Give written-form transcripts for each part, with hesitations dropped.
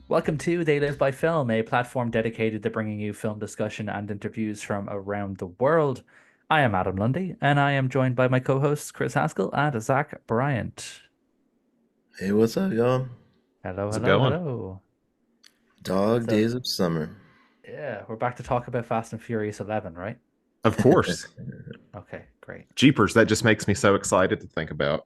Welcome to They Live by Film, a platform dedicated to bringing you film discussion and interviews from around the world. I am Adam Lundy, and I am joined by my co-hosts Chris Haskell and Zach Bryant. Hey, what's up, y'all? Hello, How's it hello, going? hello. Dog So, days of summer. yeah, we're back to talk about Fast and Furious 11, right? Of course. Okay, great. Jeepers, that just makes me so excited to think about.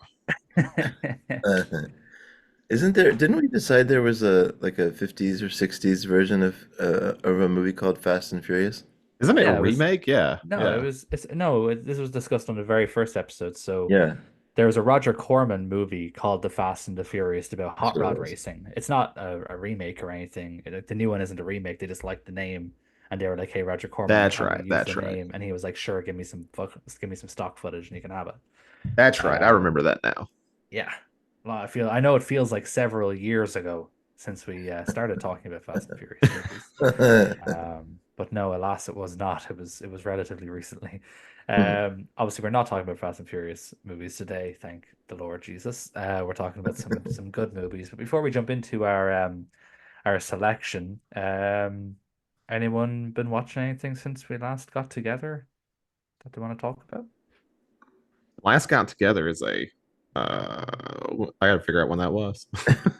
Isn't there, didn't we decide there was a like a 50s or 60s version of a movie called Fast and Furious? Isn't it a Yeah, it was remake? Yeah, no, it yeah. was it's no, this was discussed on the very first episode. So Yeah, there was a Roger Corman movie called The Fast and the Furious about that's hot what it rod was. racing. It's not a remake or anything. The new one isn't a remake. They just liked the name, and they were like, "Hey, Roger Corman, That's can we right. use the That's right. name?" And he was like, "Sure, give me some stock footage, and you can have it." That's right. I Um, remember that now. yeah. Well, I know it feels like several years ago since we started talking about Fast and Furious movies. But no, alas, it was not. It was relatively recently. Obviously, we're not talking about Fast and Furious movies today, thank the Lord Jesus. We're talking about some good movies. But before we jump into our selection, anyone been watching anything since we last got together that they want to talk about? Last Got Together is I gotta figure out when that was.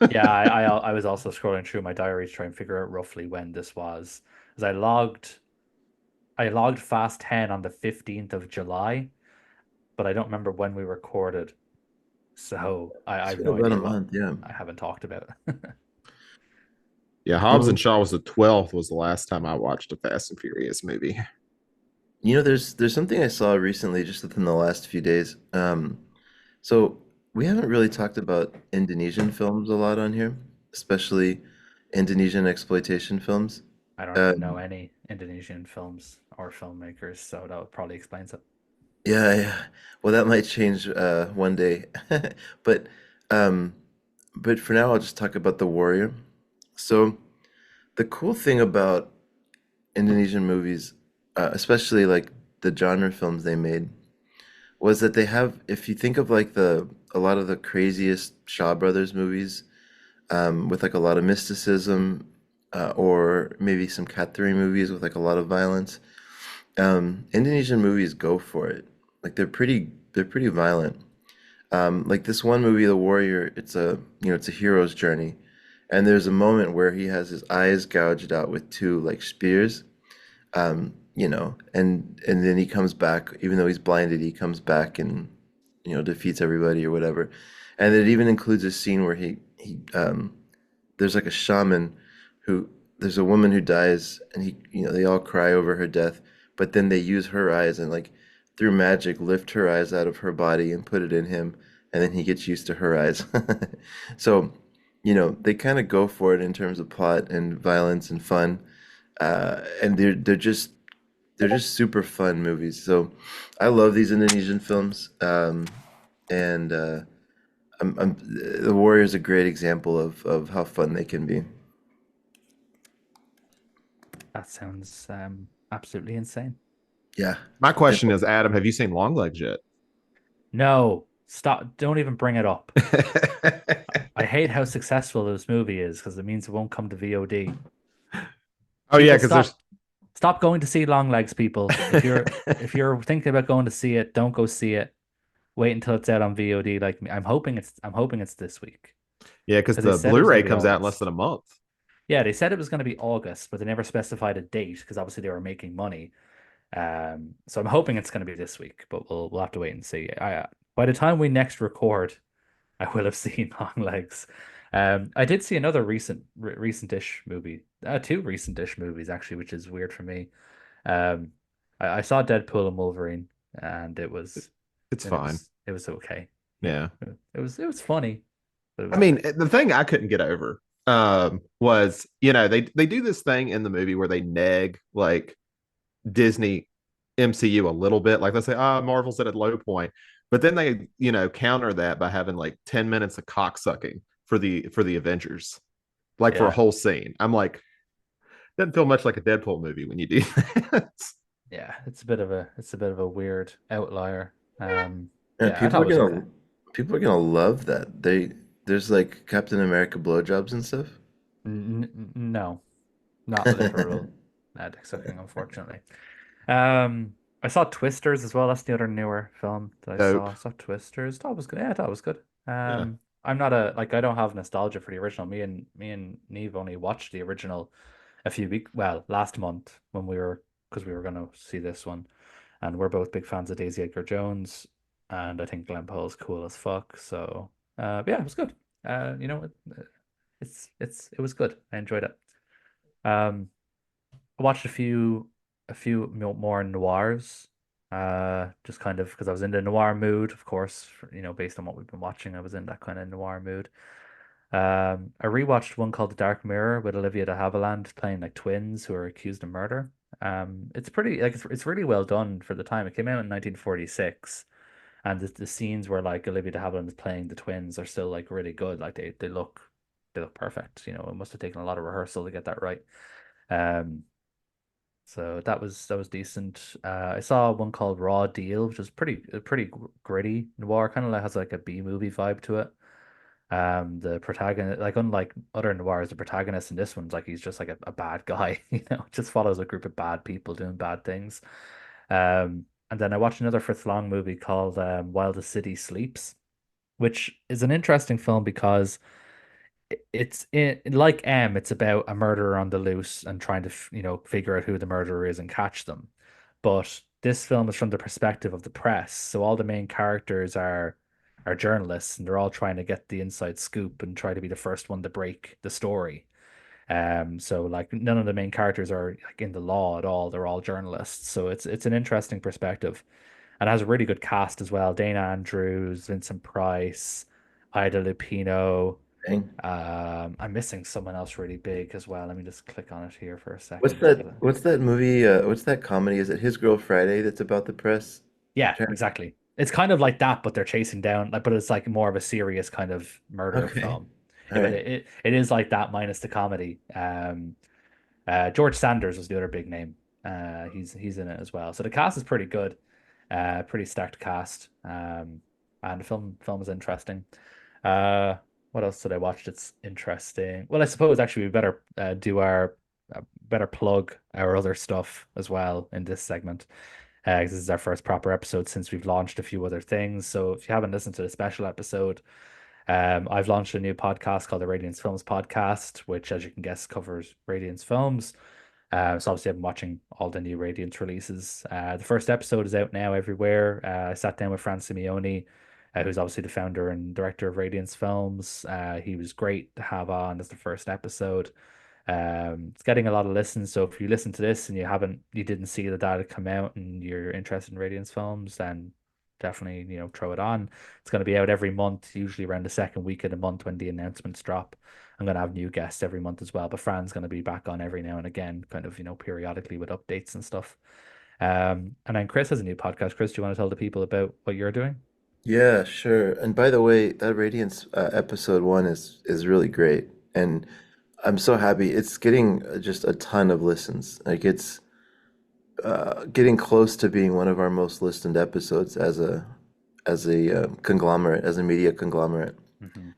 Yeah, I was also scrolling through my diary to try and figure out roughly when this was, because I logged Fast 10 on the 15th of July, but I don't remember when we recorded. So I It's have been no about a idea what month, yeah. I haven't talked about. Yeah, Hobbs Well, and Shaw was the 12th was the last time I watched a Fast and Furious movie. there's something I saw recently, just within the last few days. So we haven't really talked about Indonesian films a lot on here, especially Indonesian exploitation films. I don't even know Um, any Indonesian films or filmmakers, so that probably explains it. Yeah, yeah. Well, that might change one day. But um but for now I'll just talk about The Warrior. So the cool thing about Indonesian movies, especially like the genre films they made, was that they have, if you think of like the a lot of the craziest Shaw Brothers movies, with like a lot of mysticism, or maybe some Katheri movies with like a lot of violence, Indonesian movies go for it. Like they're pretty violent. Like this one movie, The Warrior, it's a hero's journey, and there's a moment where he has his eyes gouged out with two like spears, and then he comes back, even though he's blinded, he comes back and defeats everybody or whatever. And it even includes a scene where he there's like a shaman who there's a woman who dies, and they all cry over her death, but then they use her eyes and like through magic lift her eyes out of her body and put it in him, and then he gets used to her eyes. So they kind of go for it in terms of plot and violence and fun, and they're just super fun movies. So I love these Indonesian films, and The Warrior is a great example of how fun they can be. That sounds absolutely insane. Yeah. My And- question is, Adam, have you seen Longlegs yet? No, stop! Don't even bring it up. I hate how successful this movie is because it means it won't come to VOD. Oh yeah, People because there's stop going to see Longlegs, people. If you're thinking about going to see it, don't go see it. Wait until it's out on VOD like me. I'm hoping it's this week yeah, because because they the said it was going Blu-ray to be comes out in less than August. a month. Yeah, they said it was going to be August, but they never specified a date because obviously they were making money. So I'm hoping it's going to be this week, but we'll have to wait and see. By the time we next record, I will have seen Longlegs. I did see another recent-ish movie, two recent-ish movies actually, which is weird for me. Um, I saw Deadpool and Wolverine, and it was It's and it fine. was it was okay. Yeah, Yeah. it was funny, but it I was mean, okay. the thing I couldn't get over was, they do this thing in the movie where they neg like Disney MCU a little bit. Like they say, Marvel's at a low point. But then they, counter that by having like 10 minutes of cock sucking for the Avengers, like for a Yeah, whole scene. I'm like, doesn't feel much like a Deadpool movie when you do that. yeah, it's a bit of a weird outlier. And Yeah, I thought it was okay. people are gonna love that. There's like Captain America blowjobs and stuff. No, not literal dick sucking, unfortunately. Um, I saw Twisters as well. That's the other newer film that I Dope. saw. I saw Twisters. Thought it was good. Yeah, I thought it was good. Yeah. I'm not a like I don't have nostalgia for the original. Me and Neve only watched the original a few weeks, well, last month when we were because we were gonna see this one, and we're both big fans of Daisy Edgar Jones, and I think Glenn Powell's cool as fuck. So, yeah, it was good. It was good. I enjoyed it. Um, I watched more noirs, just kind of because I was in the noir mood, of course, based on what we've been watching, I was in that kind of noir mood. I rewatched one called The Dark Mirror with Olivia de Havilland playing like twins who are accused of murder. It's pretty like it's really well done for the time. It came out in 1946, and the scenes where like Olivia de Havilland is playing the twins are still like really good. Like they look perfect. It must have taken a lot of rehearsal to get that right. Um, so that was decent. I saw one called Raw Deal, which is pretty gritty noir, kind of like has like a B movie vibe to it. The protagonist, like unlike other noirs, the protagonist in this one's like he's just like a bad guy, just follows a group of bad people doing bad things. And then I watched another Fritz Lang movie called While the City Sleeps, which is an interesting film because like it's about a murderer on the loose and trying to figure out who the murderer is and catch them. But this film is from the perspective of the press, so all the main characters are journalists and they're all trying to get the inside scoop and try to be the first one to break the story. So like none of the main characters are like in the law at all. They're all journalists. So it's an interesting perspective. And it has a really good cast as well. Dana Andrews, Vincent Price, Ida Lupino. Dang. I'm missing someone else really big as well. Let me just click on it here for a What's second. that? What's that movie? What's that comedy? Is it His Girl Friday that's about the press? Yeah, Trying- exactly. It's kind of like that, but they're chasing down like, but it's like more of a serious kind of murder Okay. film. All Yeah, but right. it is like that minus the comedy. George Sanders was the other big name. He's in it as well. So the cast is pretty good. Pretty stacked cast. And the film is interesting. Uh, what else did I watch that's interesting? Well, I suppose actually we better do our better plug our other stuff as well in this segment. 'Cause this is our first proper episode since we've launched a few other things. So if you haven't listened to the special episode, I've launched a new podcast called the Radiance Films Podcast, which, as you can guess, covers Radiance films. So obviously, I've been watching all the new Radiance releases. The first episode is out now everywhere. I sat down with Fran Simeone, who's obviously the founder and director of Radiance Films. He was great to have on as the first episode. It's getting a lot of listens. So if you listen to this and you didn't see the data come out and you're interested in Radiance films, then definitely, throw it on. It's going to be out every month, usually around the second week of the month when the announcements drop. I'm going to have new guests every month as well, but Fran's going to be back on every now and again, kind of, periodically with updates and stuff. And then Chris has a new podcast. Chris, do you want to tell the people about what you're doing? Yeah, sure. And by the way, that Radiance episode one is really great, and I'm so happy. It's getting just a ton of listens. Like it's getting close to being one of our most listened episodes as a conglomerate, as a media conglomerate. Hmm.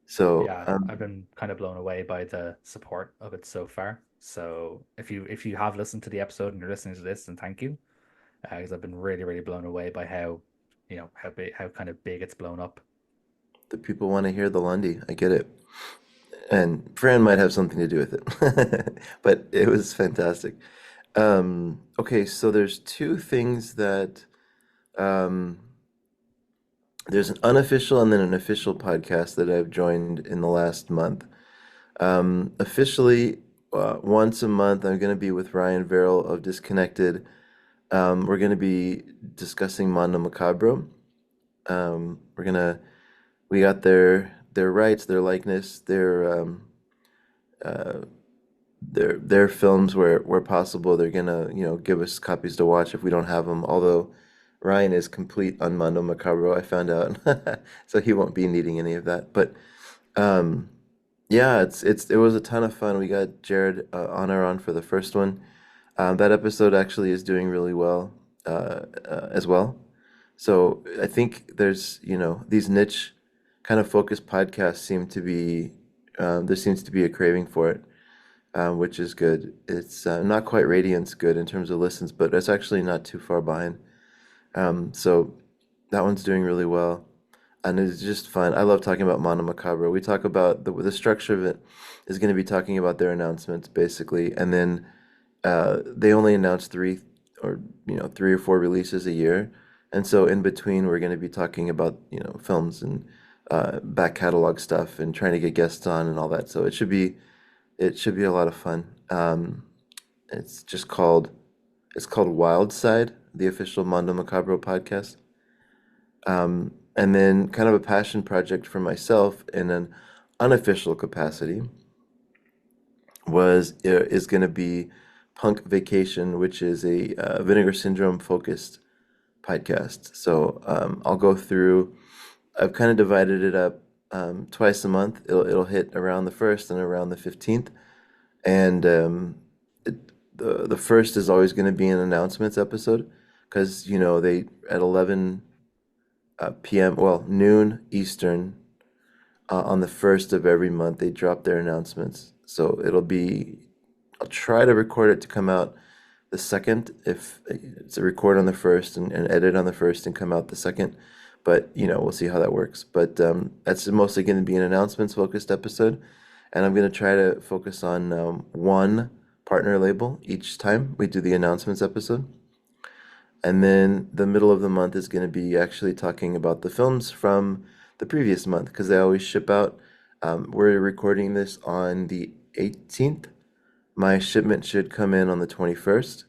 So Yeah, I've been kind of blown away by the support of it so far. So if you have listened to the episode and you're listening to this, then thank you, because I've been really really blown away by how big how kind of big it's blown up. the people want to hear the Lundy. I get it. And Fran might have something to do with it, but it was fantastic. Okay, so there's two things that um, there's an unofficial and then an official podcast that I've joined in the last month. Officially, once a month, I'm going to be with Ryan Verrill of Disconnected. We're going to be discussing Mondo Macabro. We're gonna we got their rights, their likeness, uh, their films where possible. They're gonna give us copies to watch if we don't have them. Although Ryan is complete on Mondo Macabro, I found out, so he won't be needing any of that. But um, yeah, it was a ton of fun. We got Jared on for the first one. That episode actually is doing really well as well. So I think there's these niche kind of focused podcasts seem to be There seems to be a craving for it, which is good. It's not quite Radiant's good in terms of listens, but it's actually not too far behind. So that one's doing really well, and it's just fun. I love talking about Mono Macabro. We talk about the structure of it is going to be talking about their announcements basically, and then they only announce three or four releases a year, and so in between we're going to be talking about films and back catalog stuff and trying to get guests on and all that. So it should be a lot of fun. It's just called it's called Wild Side, the official Mondo Macabro podcast. And then kind of a passion project for myself in an unofficial capacity is going to be Punk Vacation, which is a Vinegar Syndrome focused podcast. So I'll go through. I've kind of divided it up twice a month. It'll hit around the first and around the 15th, and it, the first is always going to be an announcements episode because they at 11 p.m. well noon Eastern on the first of every month they drop their announcements. So I'll try to record it to come out the second if it's a record on the first and edit on the first and come out the second. But we'll see how that works. But that's mostly going to be an announcements focused episode, and I'm going to try to focus on one partner label each time we do the announcements episode. And then the middle of the month is going to be actually talking about the films from the previous month because they always ship out. We're recording this on the 18th. My shipment should come in on the 21st,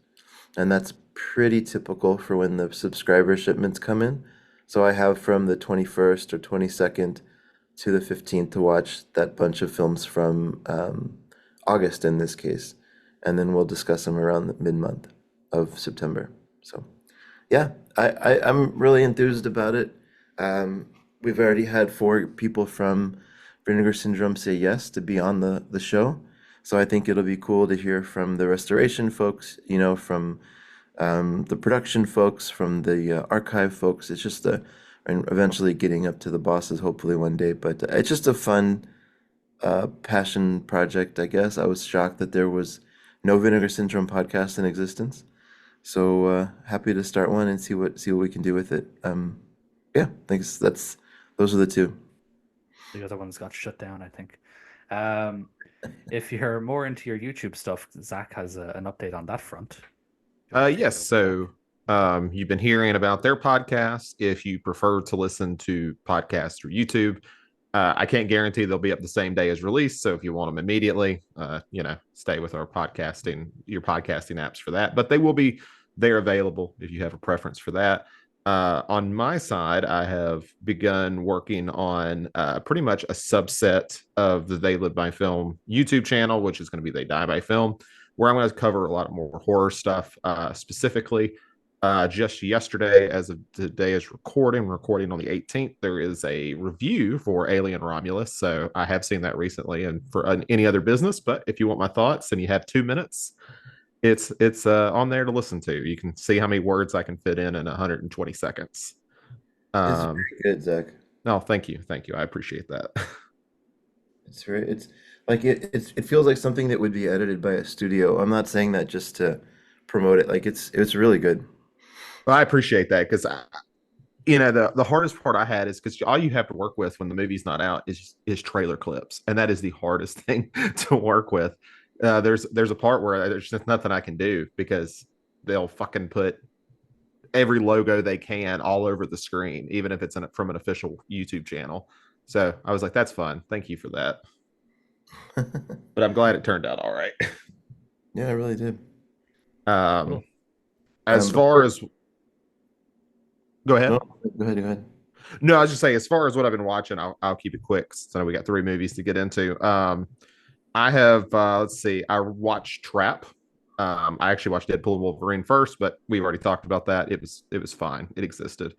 and that's pretty typical for when the subscriber shipments come in. So I have from the 21st or 22nd to the 15th to watch that bunch of films from August in this case, and then we'll discuss them around the mid-month of September. So yeah, I'm really enthused about it. We've already had four people from Vinegar Syndrome say yes to be on the show. So I think it'll be cool to hear from the restoration folks, from the production folks, from the archive folks. It's just and eventually getting up to the bosses, hopefully one day. But it's just a fun passion project, I guess. I was shocked that there was no Vinegar Syndrome podcast in existence. So happy to start one and see what we can do with it. Yeah, thanks. Those are the two. The other ones got shut down, I think. If you're more into your YouTube stuff, Zach has an update on that front. Yes. So you've been hearing about their podcast. If you prefer to listen to podcasts through YouTube, I can't guarantee they'll be up the same day as release. So if you want them immediately, stay with your podcasting apps for that. But they will be there available if you have a preference for that. On my side, I have begun working on pretty much a subset of the They Live by Film YouTube channel, which is going to be They Die by Film, where I'm going to cover a lot more horror stuff. Specifically, just yesterday, as of today is recording on the 18th, there is a review for Alien Romulus. So I have seen that recently and for any other business. But if you want my thoughts and you have 2 minutes, it's on there to listen to. You can see how many words I can fit in 120 seconds. It's very good, Zach. No, thank you. I appreciate that. It's like it feels like something that would be edited by a studio. I'm not saying that just to promote it. Like it's really good. Well, I appreciate that because the hardest part I had is because all you have to work with when the movie's not out is trailer clips, and that is the hardest thing to work with. There's a part where there's just nothing I can do because they'll fucking put every logo they can all over the screen, even if it's from an official YouTube channel. So I was like, that's fun. Thank you for that. But I'm glad it turned out all right. Yeah, I really did. Cool. As far as go ahead. No, go ahead. No, I was just saying, as far as what I've been watching, I'll keep it quick. So we got 3 movies to get into. I have let's see, I watched Trap. I actually watched Deadpool and Wolverine first, but we've already talked about that. It was fine. It existed.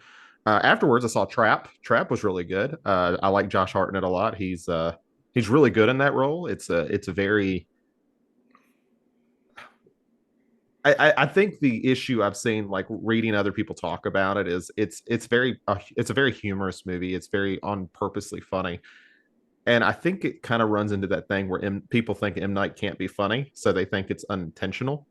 Afterwards, I saw Trap. Trap was really good. I like Josh Hartnett a lot. He's really good in that role. It's a very I think the issue I've seen, like reading other people talk about it, is it's a very humorous movie. It's very on purposely funny. And I think it kind of runs into that thing where people think M Night can't be funny, so they think it's unintentional.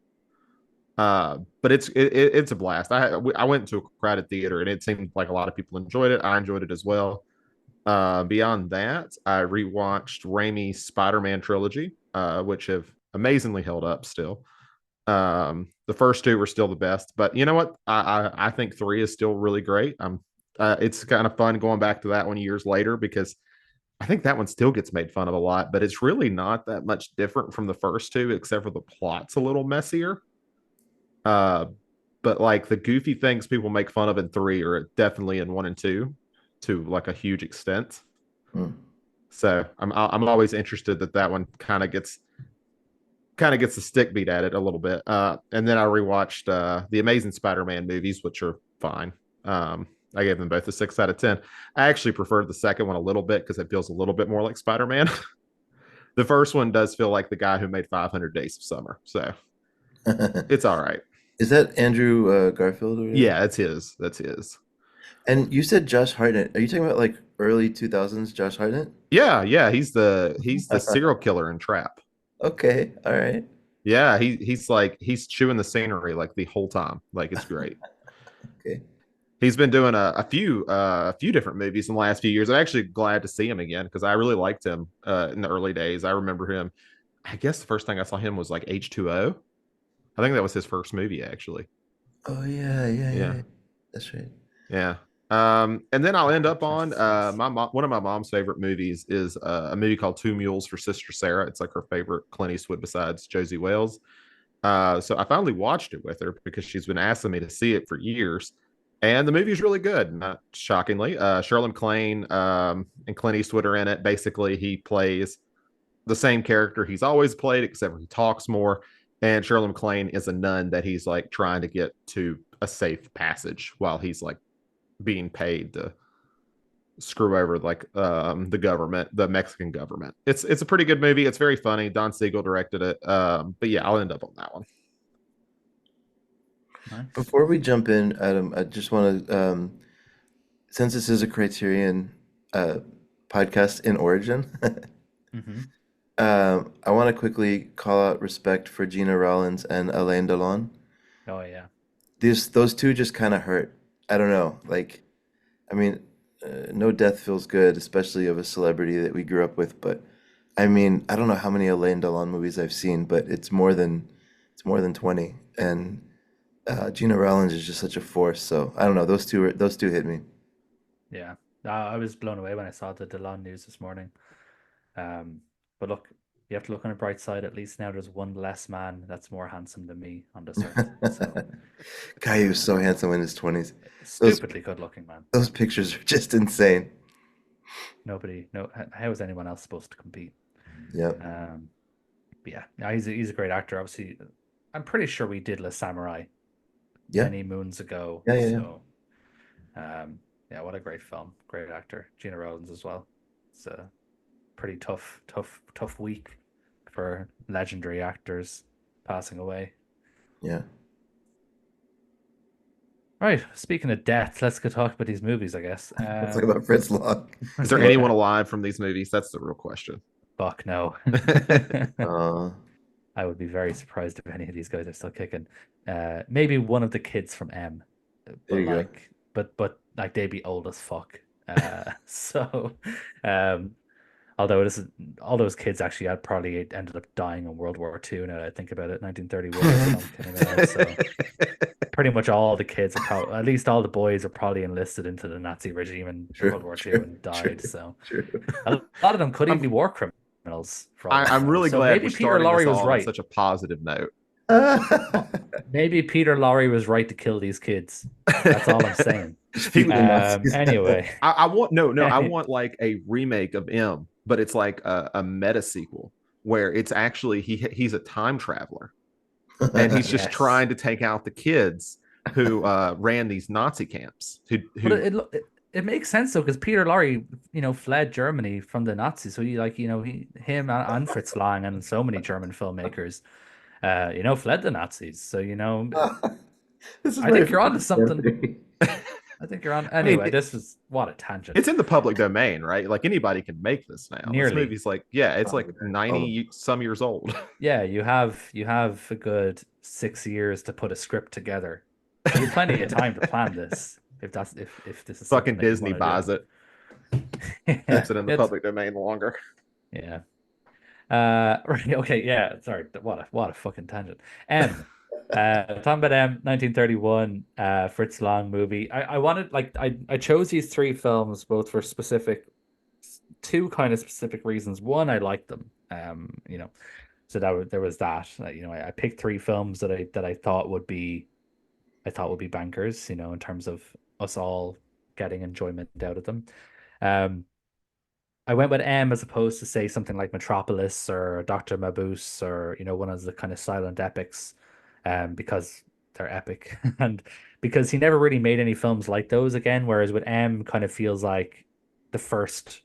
But it's a blast. I went to a crowded theater and it seemed like a lot of people enjoyed it. I enjoyed it as well. Beyond that, I rewatched Raimi's Spider-Man trilogy, which have amazingly held up still. The first two were still the best, but you know what? I think three is still really great. It's kind of fun going back to that one years later because I think that one still gets made fun of a lot, but it's really not that much different from the first two, except for the plot's a little messier. Uh, but like the goofy things people make fun of in three are definitely in one and two to like a huge extent. Hmm. So I'm always interested that one kind of gets the stick beat at it a little bit. And then I rewatched the Amazing Spider-Man movies, which are fine. I gave them both a 6 out of 10. I actually preferred the second one a little bit because it feels a little bit more like Spider-Man. The first one does feel like the guy who made 500 Days of Summer, so it's all right. Is that Andrew Garfield or whatever? Yeah, it's his. That's his. And you said Josh Hartnett. Are you talking about like early 2000s Josh Hartnett? Yeah. He's the serial killer in Trap. Okay, all right. Yeah, he's chewing the scenery like the whole time. Like it's great. Okay. He's been doing a few different movies in the last few years. I'm actually glad to see him again because I really liked him in the early days. I remember him. I guess the first thing I saw him was like H2O. I think that was his first movie actually. Oh yeah. Yeah. That's right. Yeah. And then I'll end up on Nice. one of my mom's favorite movies is a movie called Two Mules for Sister Sarah. It's like her favorite Clint Eastwood besides Josie Wales. So I finally watched it with her because she's been asking me to see it for years. And the movie is really good, not shockingly. Shirley MacLaine and Clint Eastwood are in it. Basically, he plays the same character he's always played, except for he talks more. And Shirley MacLaine is a nun that he's like trying to get to a safe passage while he's like being paid to screw over like the government, the Mexican government. It's a pretty good movie. It's very funny. Don Siegel directed it. But yeah, I'll end up on that one. Nice. Before we jump in, Adam, I just want to, since this is a Criterion podcast in origin, Hmm. I want to quickly call out respect for Gina Rollins and Alain Delon. Oh yeah. Those two just kind of hurt. I don't know. Like, I mean, no death feels good, especially of a celebrity that we grew up with. But I mean, I don't know how many Alain Delon movies I've seen, but it's more than 20. And Gina Rollins is just such a force. So I don't know. Those two hit me. Yeah. I was blown away when I saw the Delon news this morning. But look, you have to look on the bright side. At least now there's one less man that's more handsome than me on this earth. So Guy, he was so handsome in his 20s. Those stupidly good looking, man. those pictures are just insane. How is anyone else supposed to compete? Yeah. But yeah, he's a great actor. Obviously, I'm pretty sure we did La Samurai Yeah. many moons ago. Yeah. So, yeah, what a great film. Great actor. Gina Rollins as well. It's a pretty tough week for legendary actors passing away. Yeah. Right. Speaking of death, let's go talk about these movies, I guess. Let's talk about Fritz Lang. Is there anyone alive from these movies? That's the real question. Fuck no. Uh, I would be very surprised if any of these guys are still kicking. Maybe one of the kids from M, There but you go. like, but like they'd be old as fuck. So, although all those kids actually had probably ended up dying in World War II. Now that I think about it, 1931 the film came out. So pretty much all the kids are probably, at least all the boys are probably enlisted into the Nazi regime in World War II and died. So True. a lot of them could even be war criminals. For all I I'm know. really So glad maybe we're Peter starting Lorre this was all on right. such a positive note. Maybe Peter Lorre was right to kill these kids. That's all I'm saying. Speaking of Nazis. Anyway, I want no, I want like a remake of M, but it's like a meta sequel where it's actually he's a time traveler and he's just Yes. trying to take out the kids who ran these Nazi camps. but it makes sense though because Peter Lorre, fled Germany from the Nazis. So him and Fritz Lang and so many German filmmakers, fled the Nazis. So This is I my think you're onto favorite something. memory. I think you're on. I mean, Anyway, this is what a tangent. it's in the public domain, right? Like anybody can make this now. This Nearly. movie's like, yeah, it's Oh, like yeah. Oh, 90 some years old. Yeah, you have a good 6 years to put a script together. So you have plenty of time to plan this if this is something Fucking that you Disney want to buys it, do. Yeah, keeps it in the it's public domain longer. yeah. Right, okay, yeah. Sorry, what a fucking tangent. Talking about 1931, Fritz Lang movie. I wanted like I chose these three films both for two kind of specific reasons. One, I liked them. So there was that. I picked three films that I thought would be bankers. In terms of us all getting enjoyment out of them. Um, I went with M as opposed to say something like Metropolis or Dr. Mabuse or one of the kind of silent epics, because they're epic and because he never really made any films like those again. Whereas with M, kind of feels like the first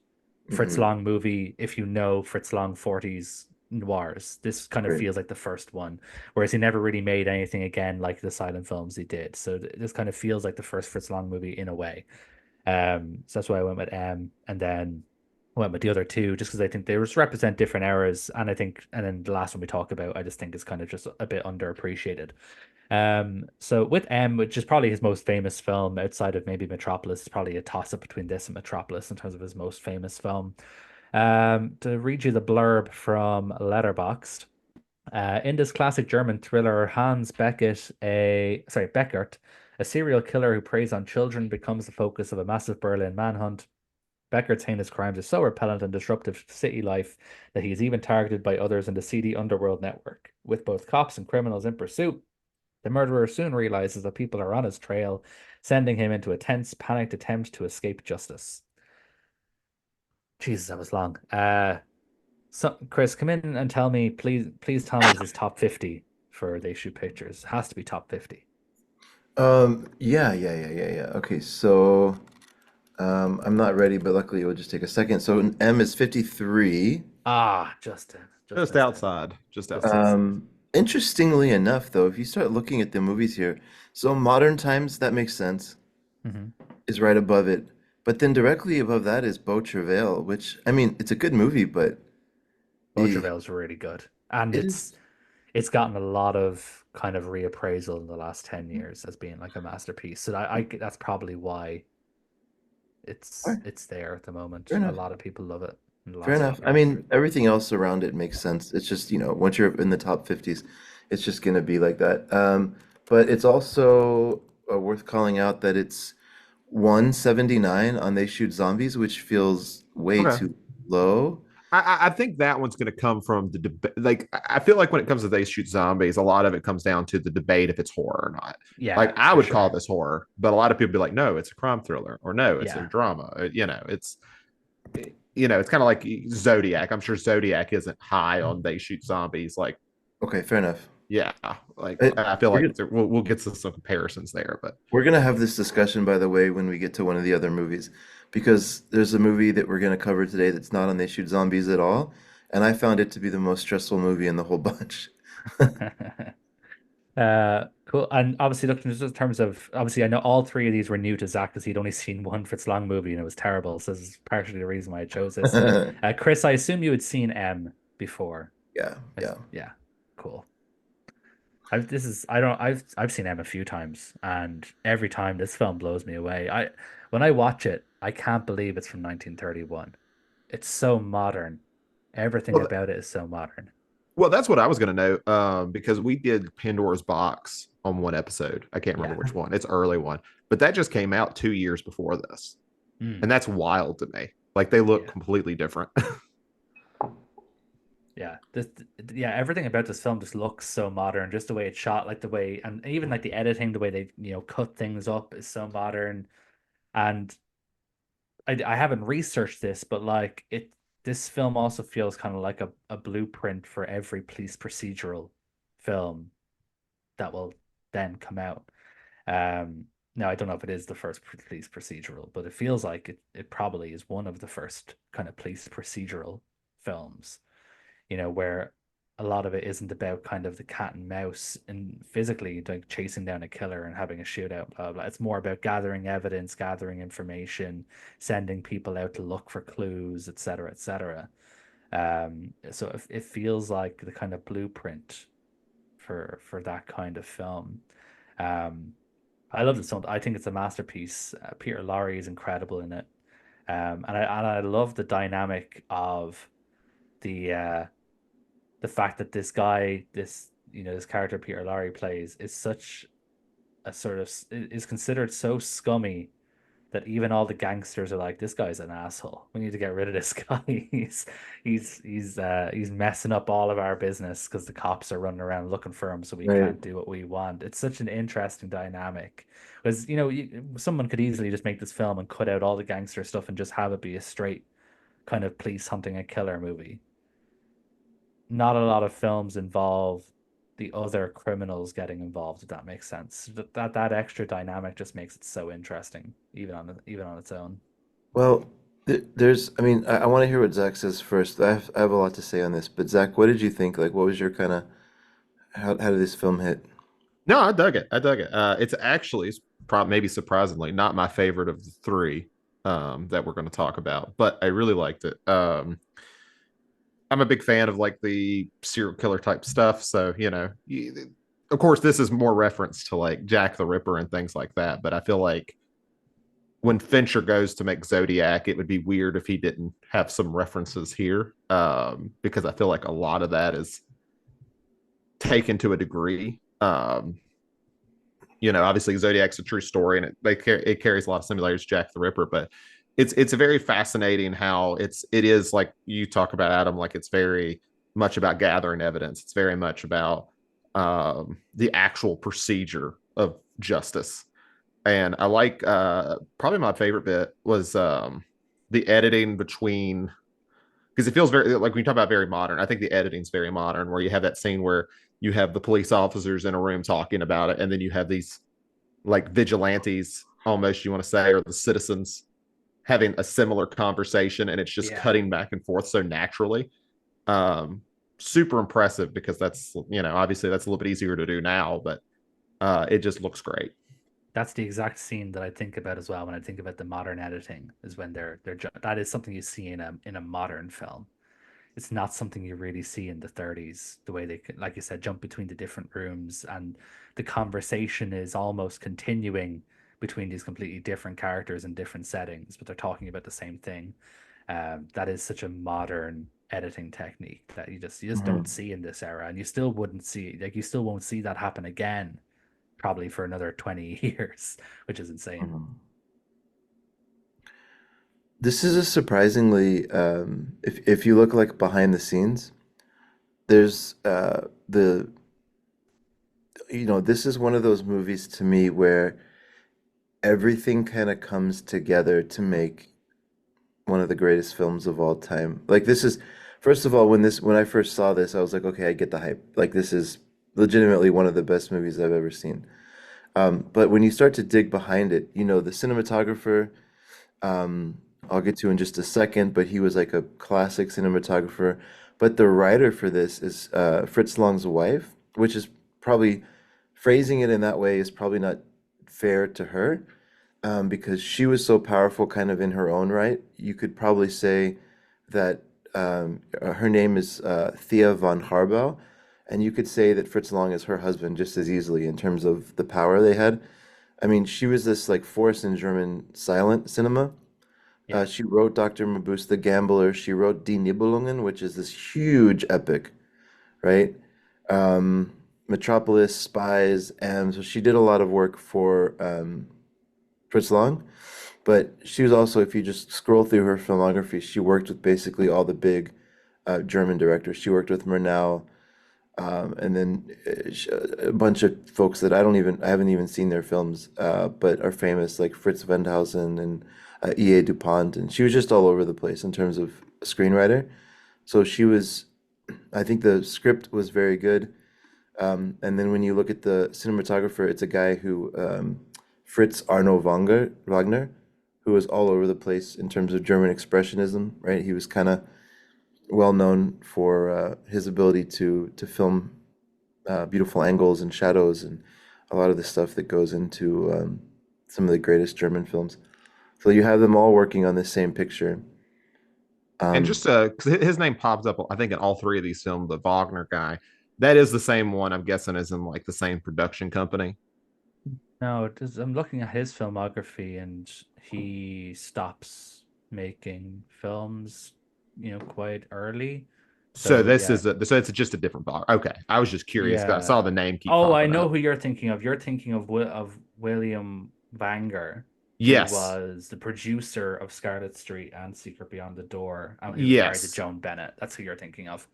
Fritz hmm. Lang movie. If you know Fritz Lang 40s noirs, this kind of Great. feels like the first one. Whereas he never really made anything again like the silent films he did. So this kind of feels like the first Fritz Lang movie in a way. So that's why I went with M, and then I went with the other two just because I think they just represent different eras, and and then the last one we talk about, I just think is kind of just a bit underappreciated. So with M, which is probably his most famous film outside of maybe Metropolis, it's probably a toss-up between this and Metropolis in terms of his most famous film. To read you the blurb from Letterboxd. In this classic German thriller, Beckert, a serial killer who preys on children, becomes the focus of a massive Berlin manhunt. Beckert's heinous crimes are so repellent and disruptive to city life that he is even targeted by others in the seedy underworld network. With both cops and criminals in pursuit, the murderer soon realizes that people are on his trail, sending him into a tense, panicked attempt to escape justice. Jesus, that was long. So, Chris, come in and tell me, please tell me this is top 50 for They Shoot Pictures. It has to be top 50. Yeah, yeah, yeah, yeah, yeah. Okay, so I'm not ready, but luckily it will just take a second. So an M is 53. Ah, just Just missed it. outside, just Just outside. missed it. Interestingly enough, though, if you start looking at the movies here, so modern times, that makes sense, Hmm. is right above it. But then directly above that is Beau Travail, which, I mean, it's a good movie, but eh, Bojavel's really good. And it is. it's gotten a lot of kind of reappraisal in the last 10 years as being like a masterpiece. So that's probably why All it's right, it's there at the fair moment. A enough. lot of people love it in the Fair last few enough. I years. mean, everything else around it makes sense. It's just, once you're in the top 50s, it's just going to be like that. But it's also worth calling out that it's 179 on They Shoot Zombies, which feels way Okay. too low. I think that one's going to come from the debate. Like, I feel like when it comes to They Shoot Zombies, a lot of it comes down to the debate if it's horror or not. Like, Yeah, I for would call sure. this horror, but a lot of people be like, no, it's a crime thriller, or no, it's a Yeah. drama. It's kind of like Zodiac. I'm sure Zodiac isn't high on They Shoot Zombies. Like, Okay, fair enough. yeah, like It, I feel we're like gonna, we'll get to some comparisons there, but we're gonna have this discussion, by the way, when we get to one of the other movies, because there's a movie that we're gonna cover today that's not on They Shoot Zombies at all, and I found it to be the most stressful movie in the whole bunch. Cool. And obviously, looking just in terms of obviously, I know all three of these were new to Zach because he'd only seen one Fritz Lang movie and it was terrible. So this is partially the reason why I chose this. Chris, I assume you had seen M before. Yeah, yeah. Yeah, cool. I've seen M a few times, and every time this film blows me away. When I watch it, I can't believe it's from 1931. It's so modern. Everything well, about it is so modern. well, that's what I was going to know, because we did Pandora's Box on one episode. I can't remember Yeah. which one. It's early one, but that just came out 2 years before this, Mm, and that's wild to me. Like they look yeah. completely different. Yeah, yeah, everything about this film just looks so modern. Just the way it's shot, like the way, and even like the editing, the way they cut things up is so modern. And I haven't researched this, but like this film also feels kind of like a blueprint for every police procedural film that will then come out. Now I don't know if it is the first police procedural, but it feels like it probably is one of the first kind of police procedural films. Where a lot of it isn't about kind of the cat and mouse and physically like chasing down a killer and having a shootout, blah blah. It's more about gathering evidence, gathering information, sending people out to look for clues, etc., etc. So it feels like the kind of blueprint for that kind of film. Um, I love the film. I think it's a masterpiece. Peter Lorre is incredible in it, and I love the dynamic of the uh, the fact that this guy, this character Peter Lorre plays, is such a sort of is considered so scummy that even all the gangsters are like, this guy's an asshole. We need to get rid of this guy. He's messing up all of our business because the cops are running around looking for him, so we Right. can't do what we want. It's such an interesting dynamic. Because someone could easily just make this film and cut out all the gangster stuff and just have it be a straight kind of police hunting a killer movie. Not a lot of films involve the other criminals getting involved, if that makes sense. That extra dynamic just makes it so interesting, even on its own. Well, there's, I mean, I want to hear what Zach says first. I have a lot to say on this, but Zach, what did you think? Like, what was your kind of, how did this film hit? No, I dug it. I dug it. It's actually maybe surprisingly not my favorite of the three that we're going to talk about, but I really liked it. I'm a big fan of like the serial killer type stuff, so of course, this is more reference to like Jack the Ripper and things like that. But I feel like when Fincher goes to make Zodiac, it would be weird if he didn't have some references here, because I feel like a lot of that is taken to a degree. Obviously Zodiac's a true story, and it carries a lot of similarities to Jack the Ripper, but it's a very fascinating how it is like you talk about, Adam, like it's very much about gathering evidence. It's very much about the actual procedure of justice. And I like probably my favorite bit was the editing between, because it feels very like when you talk about very modern. I think the editing's very modern, where you have that scene where you have the police officers in a room talking about it, and then you have these like vigilantes, almost, you want to say, or the citizens having a similar conversation, and it's just Yeah, cutting back and forth so naturally. Um, Super impressive, because that's obviously that's a little bit easier to do now, but it just looks great. that's the exact scene that I think about as well when I think about the modern editing. Is when that is something you see in a modern film. It's not something you really see in the 30s, the way they could, like you said, jump between the different rooms, and the conversation is almost continuing between these completely different characters in different settings, but they're talking about the same thing. That is such a modern editing technique that you just don't Mhm. see in this era, and you still wouldn't see, like, you still won't see that happen again probably for another 20 years, which is insane. Mhm. This is a surprisingly, if you look like behind the scenes, there's this is one of those movies to me where everything kind of comes together to make one of the greatest films of all time. Like this is, first of all, when I first saw this, I was like, okay, I get the hype. Like this is legitimately one of the best movies I've ever seen. But when you start to dig behind it, the cinematographer, um, I'll get to in just a second, but he was like a classic cinematographer. But the writer for this is Fritz Lang's wife, which is probably, phrasing it in that way is probably not fair to her, because she was so powerful kind of in her own right. You could probably say that her name is Thea von Harbou, and you could say that Fritz Lang is her husband just as easily in terms of the power they had. I mean, she was this like force in German silent cinema. Yeah. She wrote Dr. Mabuse the Gambler. She wrote Die Nibelungen, which is this huge epic, right? Um, Metropolis, Spies, and so she did a lot of work for Fritz Lang. But she was also, if you just scroll through her filmography, she worked with basically all the big German directors. She worked with Murnau, and then a bunch of folks that I haven't even seen their films, but are famous, like Fritz Wendhausen and E.A. Dupont. And she was just all over the place in terms of screenwriter. So I think the script was very good. And then when you look at the cinematographer, it's a guy who, Fritz Arno Wagner, who was all over the place in terms of German expressionism, right? He was kind of well known for his ability to film beautiful angles and shadows and a lot of the stuff that goes into some of the greatest German films. So you have them all working on the same picture. And Um, just because his name pops up, I think in all three of these films, the Wagner guy, that is the same one. I'm guessing is in like the same production company. No, I'm looking at his filmography, and he stops making films, quite early. So So this yeah, is so it's just a different bar. Okay, I was just curious because I yeah. saw the name keep Oh, I popping know up. who you're thinking of. You're thinking of William Wanger, who Yes, was the producer of Scarlet Street and Secret Beyond the Door, and he was married to yes. Joan Bennett. That's who you're thinking of.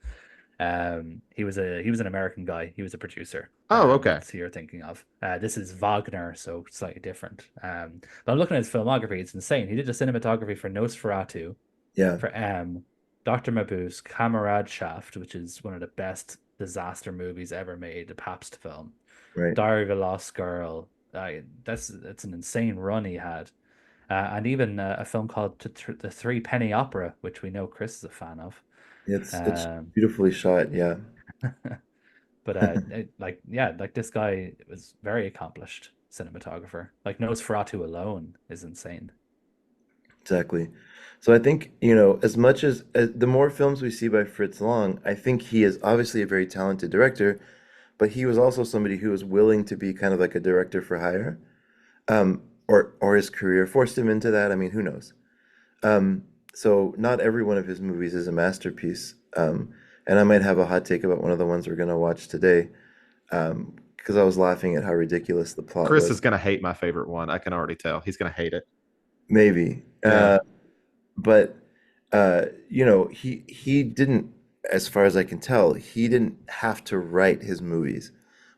He was an American guy. He was a producer. Oh, okay. That's who you're thinking of. This is Wagner, so slightly different. But I'm looking at his filmography. It's insane. He did the cinematography for Nosferatu, yeah, for Dr. Mabuse, Kameradschaft, which is one of the best disaster movies ever made, the Pabst film. right. Diary of a Lost Girl. That's an insane run he had. And even a film called The Three Penny Opera, which we know Chris is a fan of. It's Um, beautifully shot. Yeah, but yeah, like this guy was very accomplished cinematographer. Like Nosferatu alone is insane. exactly. So I think, as much as the more films we see by Fritz Lang, I think he is obviously a very talented director, but he was also somebody who was willing to be kind of like a director for hire. Or his career forced him into that. I mean, who knows? Um, so not every one of his movies is a masterpiece. And I might have a hot take about one of the ones we're going to watch today, because I was laughing at how ridiculous the plot Chris is was. gonna hate my favorite one. I can already tell. He's gonna hate it. Maybe. Yeah. But he didn't, as far as I can tell, he didn't have to write his movies.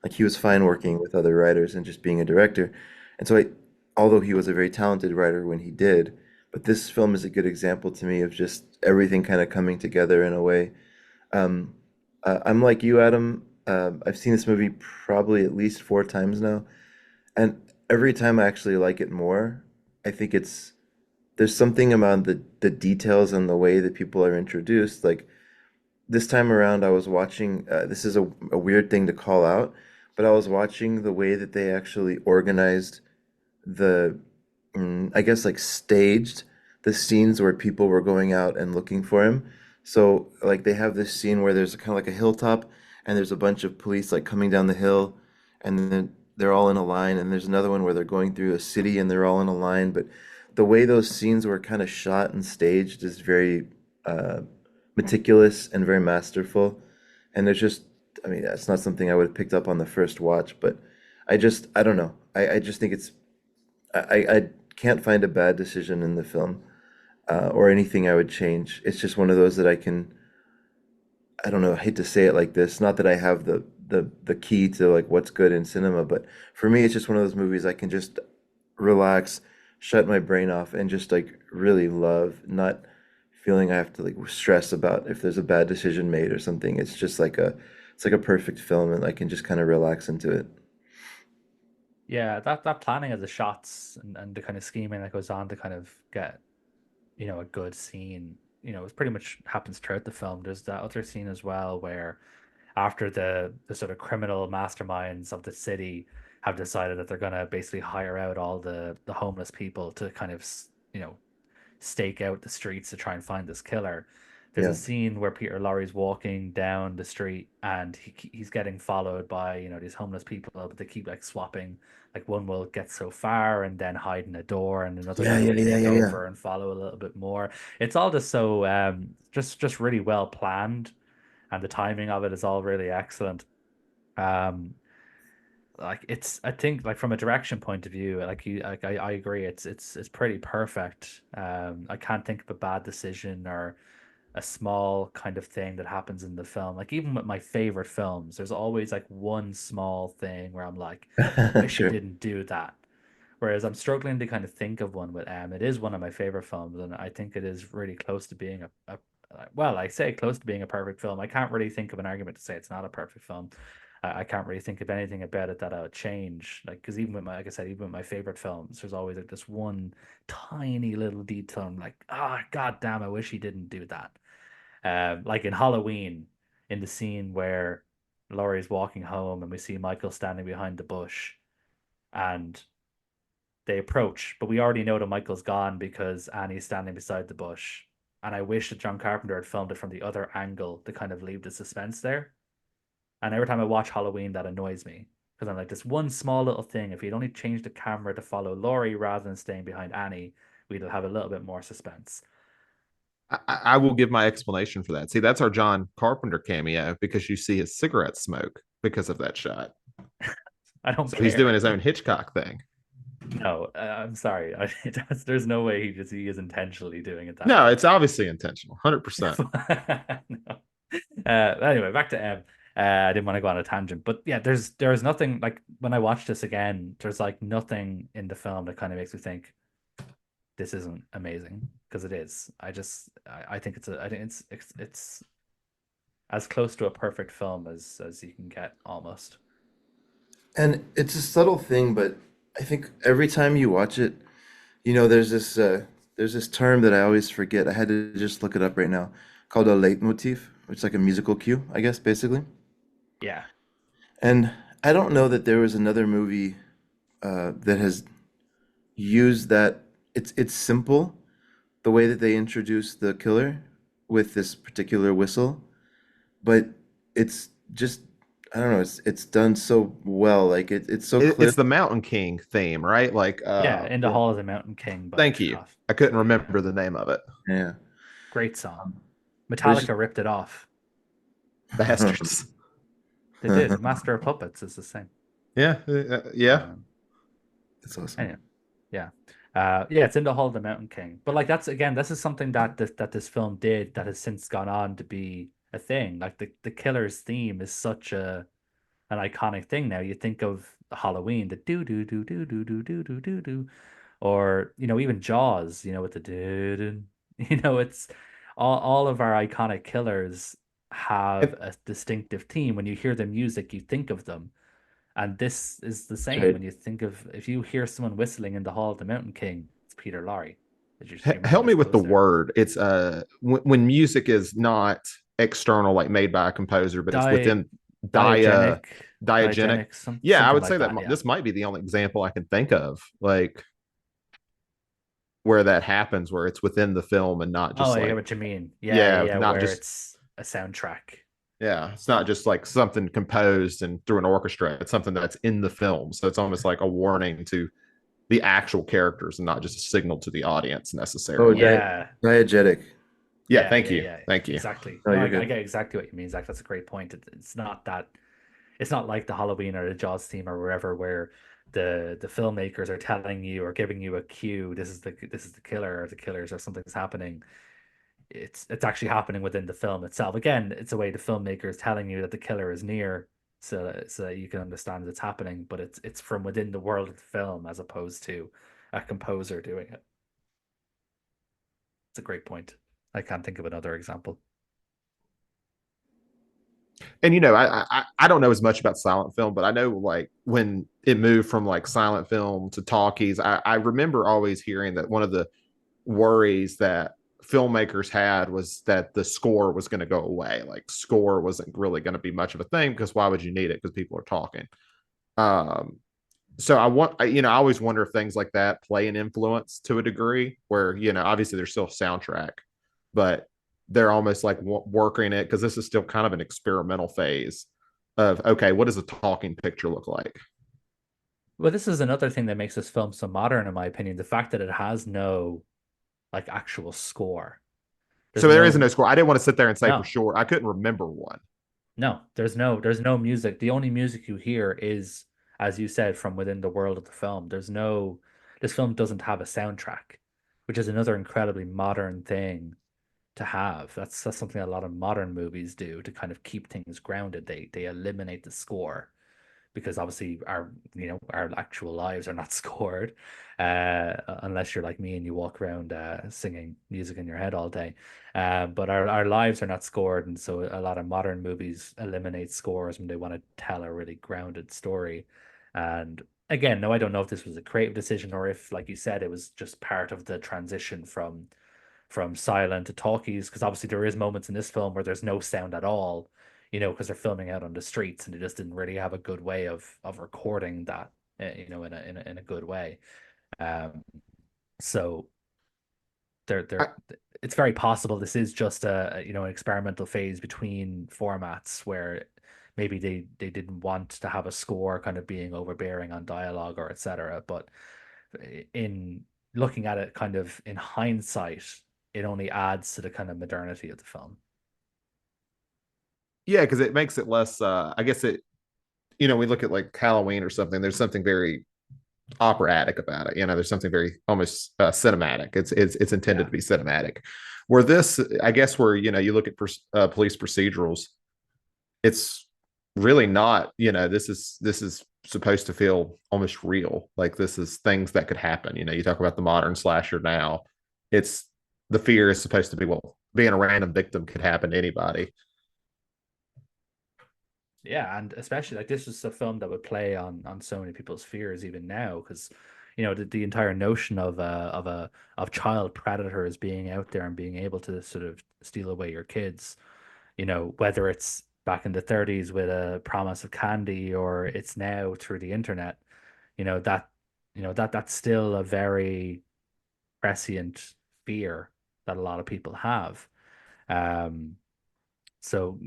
Like he was fine working with other writers and just being a director. And so although he was a very talented writer when he did, but this film is a good example to me of just everything kind of coming together in a way. Um, I'm like you, Adam. I've seen this movie probably at least 4 times now, and every time I actually like it more. I think there's something about the details and the way that people are introduced. Like this time around, I was watching. This is a weird thing to call out, but I was watching the way that they actually organized the, I guess like staged the scenes where people were going out and looking for him. So like they have this scene where there's kind of like a hilltop, and there's a bunch of police like coming down the hill, and then they're all in a line. And there's another one where they're going through a city and they're all in a line. But the way those scenes were kind of shot and staged is very uh, meticulous and very masterful. And there's just, I mean, that's not something I would have picked up on the first watch, but I don't know. I just think I can't find a bad decision in the film, or anything I would change. It's just one of those that I don't know, I hate to say it like this, not that I have the key to like what's good in cinema, but for me, it's just one of those movies I can just relax, shut my brain off, and just like really love, not feeling I have to like stress about if there's a bad decision made or something. It's like a perfect film, and I can just kind of relax into it. Yeah, that planning of the shots and the kind of scheming that goes on to kind of get, a good scene, it pretty much happens throughout the film. There's that other scene as well where after the sort of criminal masterminds of the city have decided that they're gonna basically hire out all the homeless people to kind of, stake out the streets to try and find this killer. There's a Yeah. scene where Peter Lorre's walking down the street and he's getting followed by, these homeless people, but they keep like swapping. Like one will get so far and then hide in a door, and another Yeah, one yeah, will yeah, take yeah, yeah. over and follow a little bit more. It's all just so just really well planned, and the timing of it is all really excellent. Um, like it's I think like from a direction point of view, I agree, it's pretty perfect. I can't think of a bad decision or a small kind of thing that happens in the film. Like even with my favorite films, there's always like one small thing where I'm like, I wish he Sure. didn't do that. Whereas I'm struggling to kind of think of one with it is one of my favorite films, and I think it is really close to being a well, I say close to being a perfect film. I can't really think of an argument to say it's not a perfect film. I can't really think of anything about it that I would change. Like, because even with my, like I said, even with my favorite films, there's always like this one tiny little detail. I'm like, ah, god damn, I wish he didn't do that. Like in Halloween, in the scene where Laurie's walking home and we see Michael standing behind the bush and they approach, but we already know that Michael's gone because Annie's standing beside the bush. And I wish that John Carpenter had filmed it from the other angle to kind of leave the suspense there. And every time I watch Halloween, that annoys me because I'm like, this one small little thing. If you'd only changed the camera to follow Laurie rather than staying behind Annie, we'd have a little bit more suspense. I will give my explanation for that. See, that's our John Carpenter cameo because you see his cigarette smoke because of that shot. I don't So he's doing care. his own Hitchcock thing. No, I'm sorry. There's no way he is intentionally doing it that No, way. it's obviously intentional, 100%. No. Anyway, back to M. I didn't want to go on a tangent, but yeah, there's nothing like when I watch this again, there's like nothing in the film that kind of makes me think this isn't amazing because it is. I think it's as close to a perfect film as you can get almost. And it's a subtle thing, but I think every time you watch it, there's this term that I always forget. I had to just look it up right now, called a leitmotif, which is like a musical cue, I guess, basically. Yeah. And I don't know that there was another movie that has used that. It's simple, the way that they introduce the killer with this particular whistle, but it's just I don't know. It's done so well. Like it's so clear. It's the Mountain King theme, right? Like, Yeah, In the Yeah, Hall of the Mountain King by thank you. Koff. I couldn't remember the name of it. yeah. Great song. But it's just Metallica ripped it off. Bastards. They did. Master of Puppets is the same. Yeah, yeah. Um, it's awesome. anyway, yeah. Yeah, it's in the Hall of the Mountain King. But like that's again, this is something that this film did that has since gone on to be a thing. Like the killer's theme is such a an iconic thing now. You think of Halloween, the do do do do do do do do do do, or even Jaws, with the do do. It's all of our iconic killers have And a distinctive theme. When you hear the music, you think of them. And this is the That's same right. when you think of if you hear someone whistling in the Hall of the Mountain King, it's Peter Lorre. Your mind help me just with the goes there. word. It's when music is not external, like made by a composer, but it's Di within dia Diagenic, diagenic. Yeah, I something would like say that that. Yeah. this might be the only example I can think of, like where that happens, where it's within the film and not Oh, just I get like, what you mean. Yeah, yeah, yeah, not where just, it's a soundtrack. yeah, it's not just like something composed and through an orchestra. It's something that's in the film. So it's almost like a warning to the actual characters and not just a signal to the audience Oh, necessarily. Yeah, diegetic. Yeah, yeah, thank yeah, you. yeah. Thank you. Exactly. Oh, No, you're I good. get exactly what you mean, Zach. That's a great point. It's not that it's not like the Halloween or the Jaws theme or wherever where the filmmakers are telling you or giving you a cue, this is the killer or the killers or something's happening. It's actually happening within the film itself. Again, it's a way the filmmaker is telling you that the killer is near so that you can understand it's happening, but it's from within the world of the film as opposed to a composer doing it. It's a great point. I can't think of another example. And I don't know as much about silent film, but I know like when it moved from like silent film to talkies, I remember always hearing that one of the worries that filmmakers had was that the score was going to go away. Like score wasn't really going to be much of a thing because why would you need it? Because people are talking. Um, so I always wonder if things like that play an influence to a degree where, obviously there's still a soundtrack, but they're almost like working it because this is still kind of an experimental phase of, okay, what does a talking picture look like? Well, this is another thing that makes this film so modern, in my opinion. The fact that it has no like actual score. So There's there isn't no no score. I didn't want to sit there and say for no, sure. I couldn't remember one. no, there's no music. The only music you hear is, as you said, from within the world of the film. This film doesn't have a soundtrack, which is another incredibly modern thing to have. That's something a lot of modern movies do to kind of keep things grounded. They eliminate the score because obviously our actual lives are not scored unless you're like me and you walk around singing music in your head all day. But our lives are not scored, and so a lot of modern movies eliminate scores when they want to tell a really grounded story. And again, no, I don't know if this was a creative decision or if, like you said, it was just part of the transition from from silent to talkies, because obviously there is moments in this film where there's no sound at all, because they're filming out on the streets and they just didn't really have a good way of recording that, in a good way. Um, so I, they're it's very possible this is just an experimental phase between formats where maybe they didn't want to have a score kind of being overbearing on dialogue or etc. But in looking at it kind of in hindsight, it only adds to the kind of modernity of the film. yeah, because it makes it less. I guess it. We look at like Halloween or something. There's something very operatic about it. There's something very almost cinematic. It's intended Yeah. to be cinematic. Where this, I guess, where you look at police procedurals, it's really not. This is supposed to feel almost real. Like this is things that could happen. You talk about the modern slasher now. It's the fear is supposed to be, well, being a random victim could happen to anybody. Yeah, and especially like this is a film that would play on so many people's fears even now, because the entire notion of child predators being out there and being able to sort of steal away your kids, whether it's back in the 30s with a promise of candy or it's now through the internet, that that's still a very prescient fear that a lot of people have. Um, so,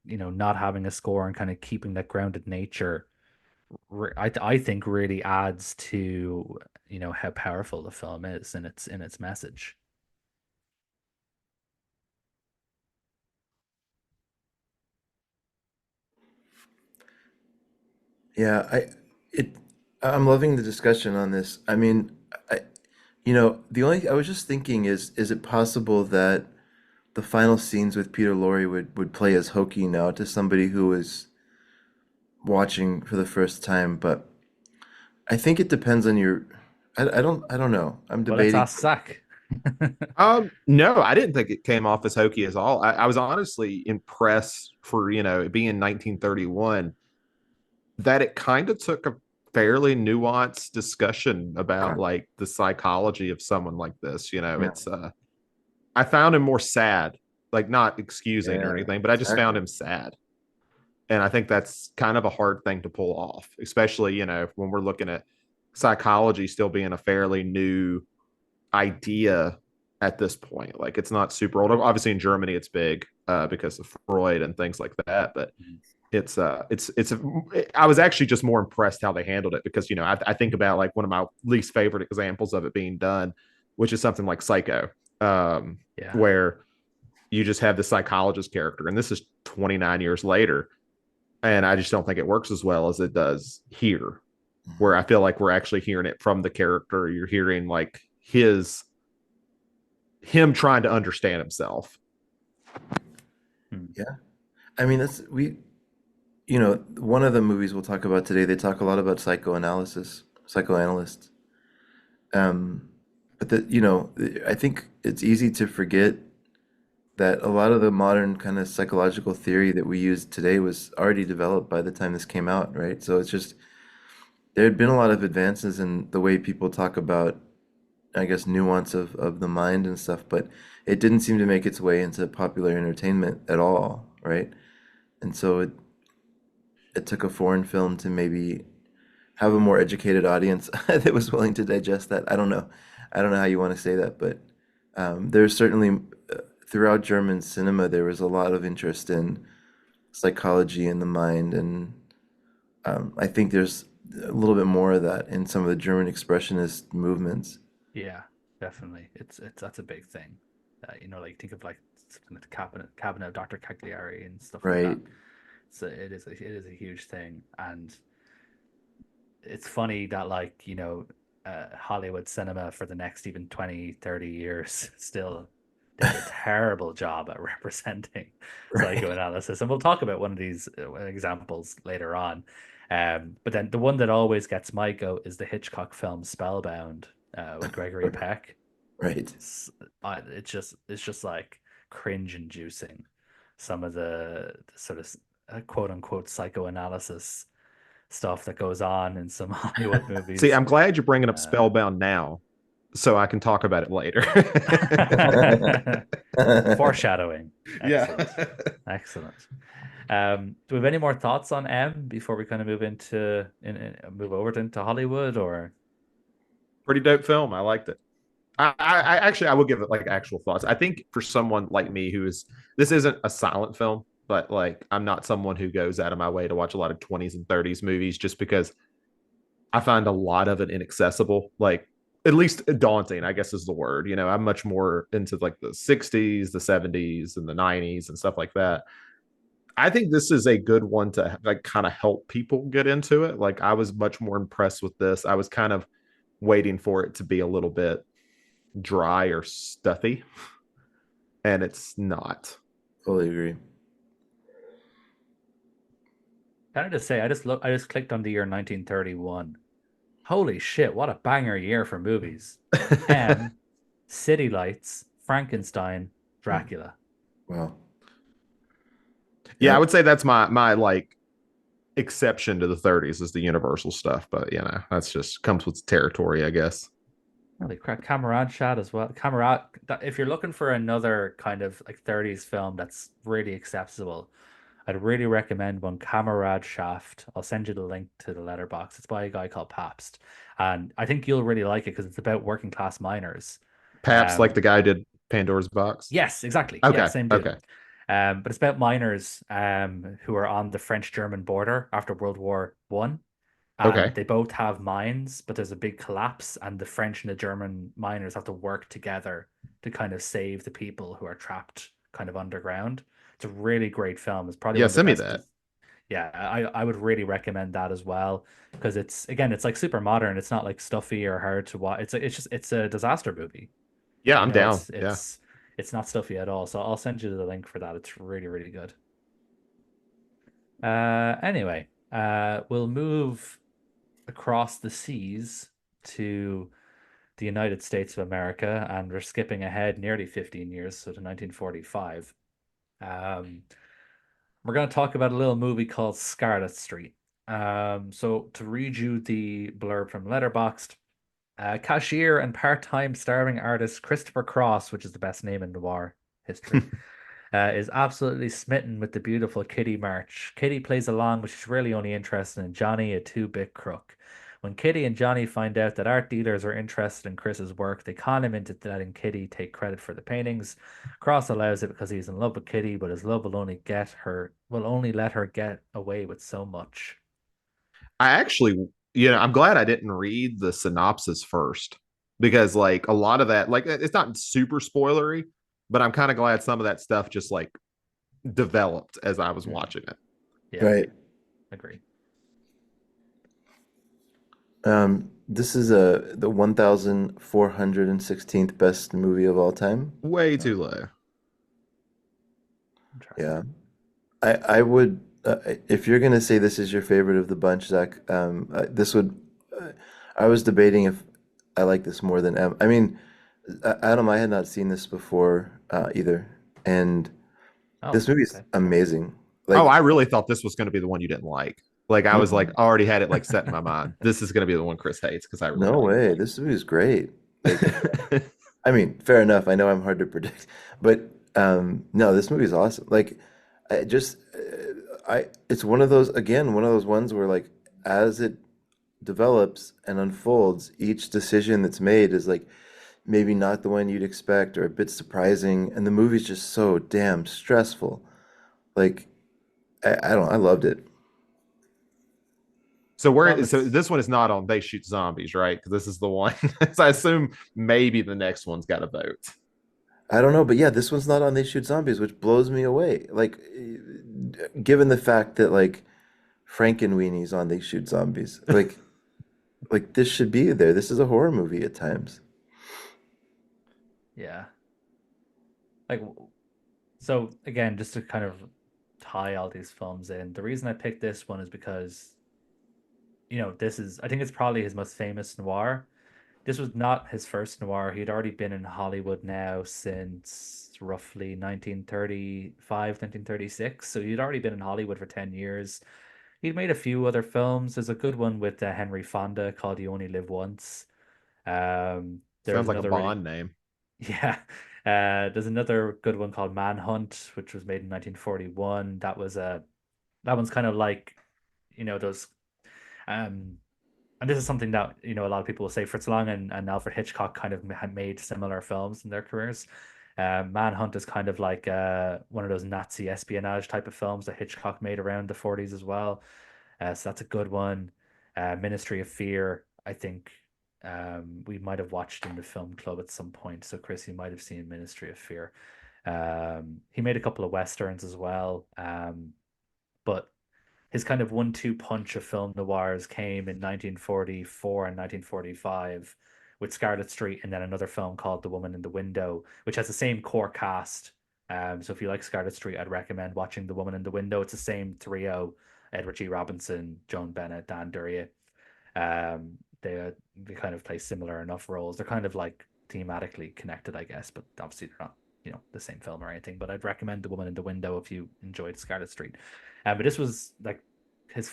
not having a score and kind of keeping that grounded nature, I think really adds to, how powerful the film is in its message. Yeah, it I'm loving the discussion on this. I mean, I the only I was just thinking is it possible that the final scenes with Peter Lorre would play as hokey now to somebody who was watching for the first time, but I think it depends on your I don't know. I'm Well, let's debating. ask Zach. No, I didn't think it came off as hokey as all. I was honestly impressed for it being 1931 that it kind of took a fairly nuanced discussion about like the psychology of someone like this. Yeah, It's I found him more sad, like not excusing or yeah, anything, but I just found exactly. him sad. And I think that's kind of a hard thing to pull off, especially, when we're looking at psychology still being a fairly new idea at this point. Like it's not super old. Obviously in Germany it's big because of Freud and things like that, but I was actually just more impressed how they handled it because I think about like one of my least favorite examples of it being done, which is something like Psycho, Yeah. where you just have the psychologist character, and this is 29 years later, and I just don't think it works as well as it does here, where Mhm. I feel like we're actually hearing it from the character. You're hearing like him trying to understand himself. Hmm. Yeah. I mean, one of the movies we'll talk about today, they talk a lot about psychoanalysts. Um, but I think it's easy to forget that a lot of the modern kind of psychological theory that we use today was already developed by the time this came out, right? So it's just there had been a lot of advances in the way people talk about, I guess, nuance of the mind and stuff, but it didn't seem to make its way into popular entertainment at all, right? And so it took a foreign film to maybe have a more educated audience that was willing to digest that. I don't know. I don't know how you want to say that, but there's certainly throughout German cinema there was a lot of interest in psychology and the mind, and I think there's a little bit more of that in some of the German expressionist movements. Yeah, definitely. It's that's a big thing. Like think of like something like the cabinet of Dr. Cagliari and stuff like Right, that. So it is a huge thing, and it's funny that like Hollywood cinema for the next even 20, 30 years still did a terrible job at representing right. psychoanalysis, and we'll talk about one of these examples later on. But then the one that always gets my goat is the Hitchcock film Spellbound, with Gregory Peck. Right. It's just like cringe inducing, some of the sort of quote unquote psychoanalysis stuff that goes on in some Hollywood See, movies. I'm glad you're bringing up Uh, Spellbound now. so I can talk about it later. Foreshadowing. Yeah. Excellent. Excellent. Do we have any more thoughts on M before we kind of move over into Hollywood or Pretty dope film. I liked it. I actually I will give it like actual thoughts. I think for someone like me who is this isn't a silent film, but like I'm not someone who goes out of my way to watch a lot of 20s and 30s movies just because I find a lot of it inaccessible. Like at least daunting, I guess is the word. You know, I'm much more into like the 60s, the 70s, and the 90s and stuff like that. I think this is a good one to like kind of help people get into it. Like I was much more impressed with this. I was kind of waiting for it to be a little bit dry or stuffy, and it's not. Fully agree. can I just say I just clicked on the year 1931. Holy shit, what a banger year for movies. M, City Lights, Frankenstein, Dracula. Wow. Yeah, I Yep. would say that's my like exception to the 30s is the Universal stuff, but you know, that's just comes with territory, I guess. Really crap. Camarade Shad as well. Camarade, if you're looking for another kind of like 30s film that's really accessible, I'd really recommend one Camarade Shaft. I'll send you the link to the letterbox. It's by a guy called Pabst. And I think you'll really like it because it's about working class miners. Perhaps like Um, the guy who did Pandora's Box. yes, exactly. Yeah, Okay, same dude. okay, But it's about miners who are on the French-German border after World War One, and okay. they both have mines, but there's a big collapse, and the French and the German miners have to work together to kind of save the people who are trapped kind of underground. It's a really great film. It's probably Yeah, one of the send me best. that. Yeah, I would really recommend that as well because it's again it's like super modern. It's not like stuffy or hard to watch. It's a disaster movie. Yeah, You I'm know, down. Yeah. it's not stuffy at all. So I'll send you the link for that. It's really, really good. Anyway, we'll move across the seas to the United States of America, and we're skipping ahead nearly 15 years, so to 1945. Um, we're going to talk about a little movie called Scarlet Street. So to read you the blurb from Letterboxd, cashier and part-time starving artist Christopher Cross, which is the best name in noir history, is absolutely smitten with the beautiful Kitty March. Kitty plays along, but she's really only interested in Johnny, a two-bit crook. When Kitty and Johnny find out that art dealers are interested in Chris's work, they con him into letting Kitty take credit for the paintings. Cross allows it because he's in love with Kitty, but his love will only let her get away with so much. I actually, you know, I'm glad I didn't read the synopsis first because like a lot of that, like it's not super spoilery, but I'm kind of glad some of that stuff just like developed as I was Mm, watching it. yeah, Right. agree. This is the 1416th best movie of all time. Way Oh, too low. Yeah. interesting. I would if you're gonna say this is your favorite of the bunch, Zach, this would I was debating if I like this more than M. I mean, Adam, I had not seen this before either, and Oh, this movie's okay. amazing. Oh, I Like, really thought this was going to be the one you didn't like. Like I was like mm, already had it like set in my mind. This is going to be the one Chris hates because I really no like way, this movie is great. Like, it. I mean, fair enough. I know I'm hard to predict, but no, this movie is awesome. Like, I just, it's one of those again, one of those ones where like as it develops and unfolds, each decision that's made is like maybe not the one you'd expect or a bit surprising, and the movie's just so damn stressful. Like, I loved it. So where Well, so it's this one is not on They Shoot Zombies, right? Because this is the one. So I assume maybe the next one's got a vote. I don't know, but yeah, this one's not on They Shoot Zombies, which blows me away. Like, given the fact that like Frankenweenie's on They Shoot Zombies, like this should be there. This is a horror movie at times. yeah. Like so again, just to kind of tie all these films in, the reason I picked this one is because this is I think it's probably his most famous noir. This was not his first noir. He'd already been in Hollywood now since roughly 1935, 1936. So he'd already been in Hollywood for 10 years. He'd made a few other films. There's a good one with Henry Fonda called You Only Live Once. Um, There's Sounds like a another really Bond name. yeah. There's another good one called Manhunt, which was made in 1941. That one's kind of like, those um and this is something that a lot of people will say Fritz Lang and Alfred Hitchcock kind of had made similar films in their careers. Manhunt is kind of like one of those Nazi espionage type of films that Hitchcock made around the 40s as well. So that's a good one. Ministry of Fear, I think we might have watched in the film club at some point. So Chris, you might have seen Ministry of Fear. He made a couple of westerns as well. But his kind of one-two punch of film noirs came in 1944 and 1945 with Scarlet Street, and then another film called The Woman in the Window, which has the same core cast. So if you like Scarlet Street, I'd recommend watching The Woman in the Window. It's the same trio: Edward G. Robinson, Joan Bennett, Dan Duryea. They kind of play similar enough roles. They're kind of like thematically connected, I guess, but obviously they're not, the same film or anything. But I'd recommend The Woman in the Window if you enjoyed Scarlet Street. But this was like his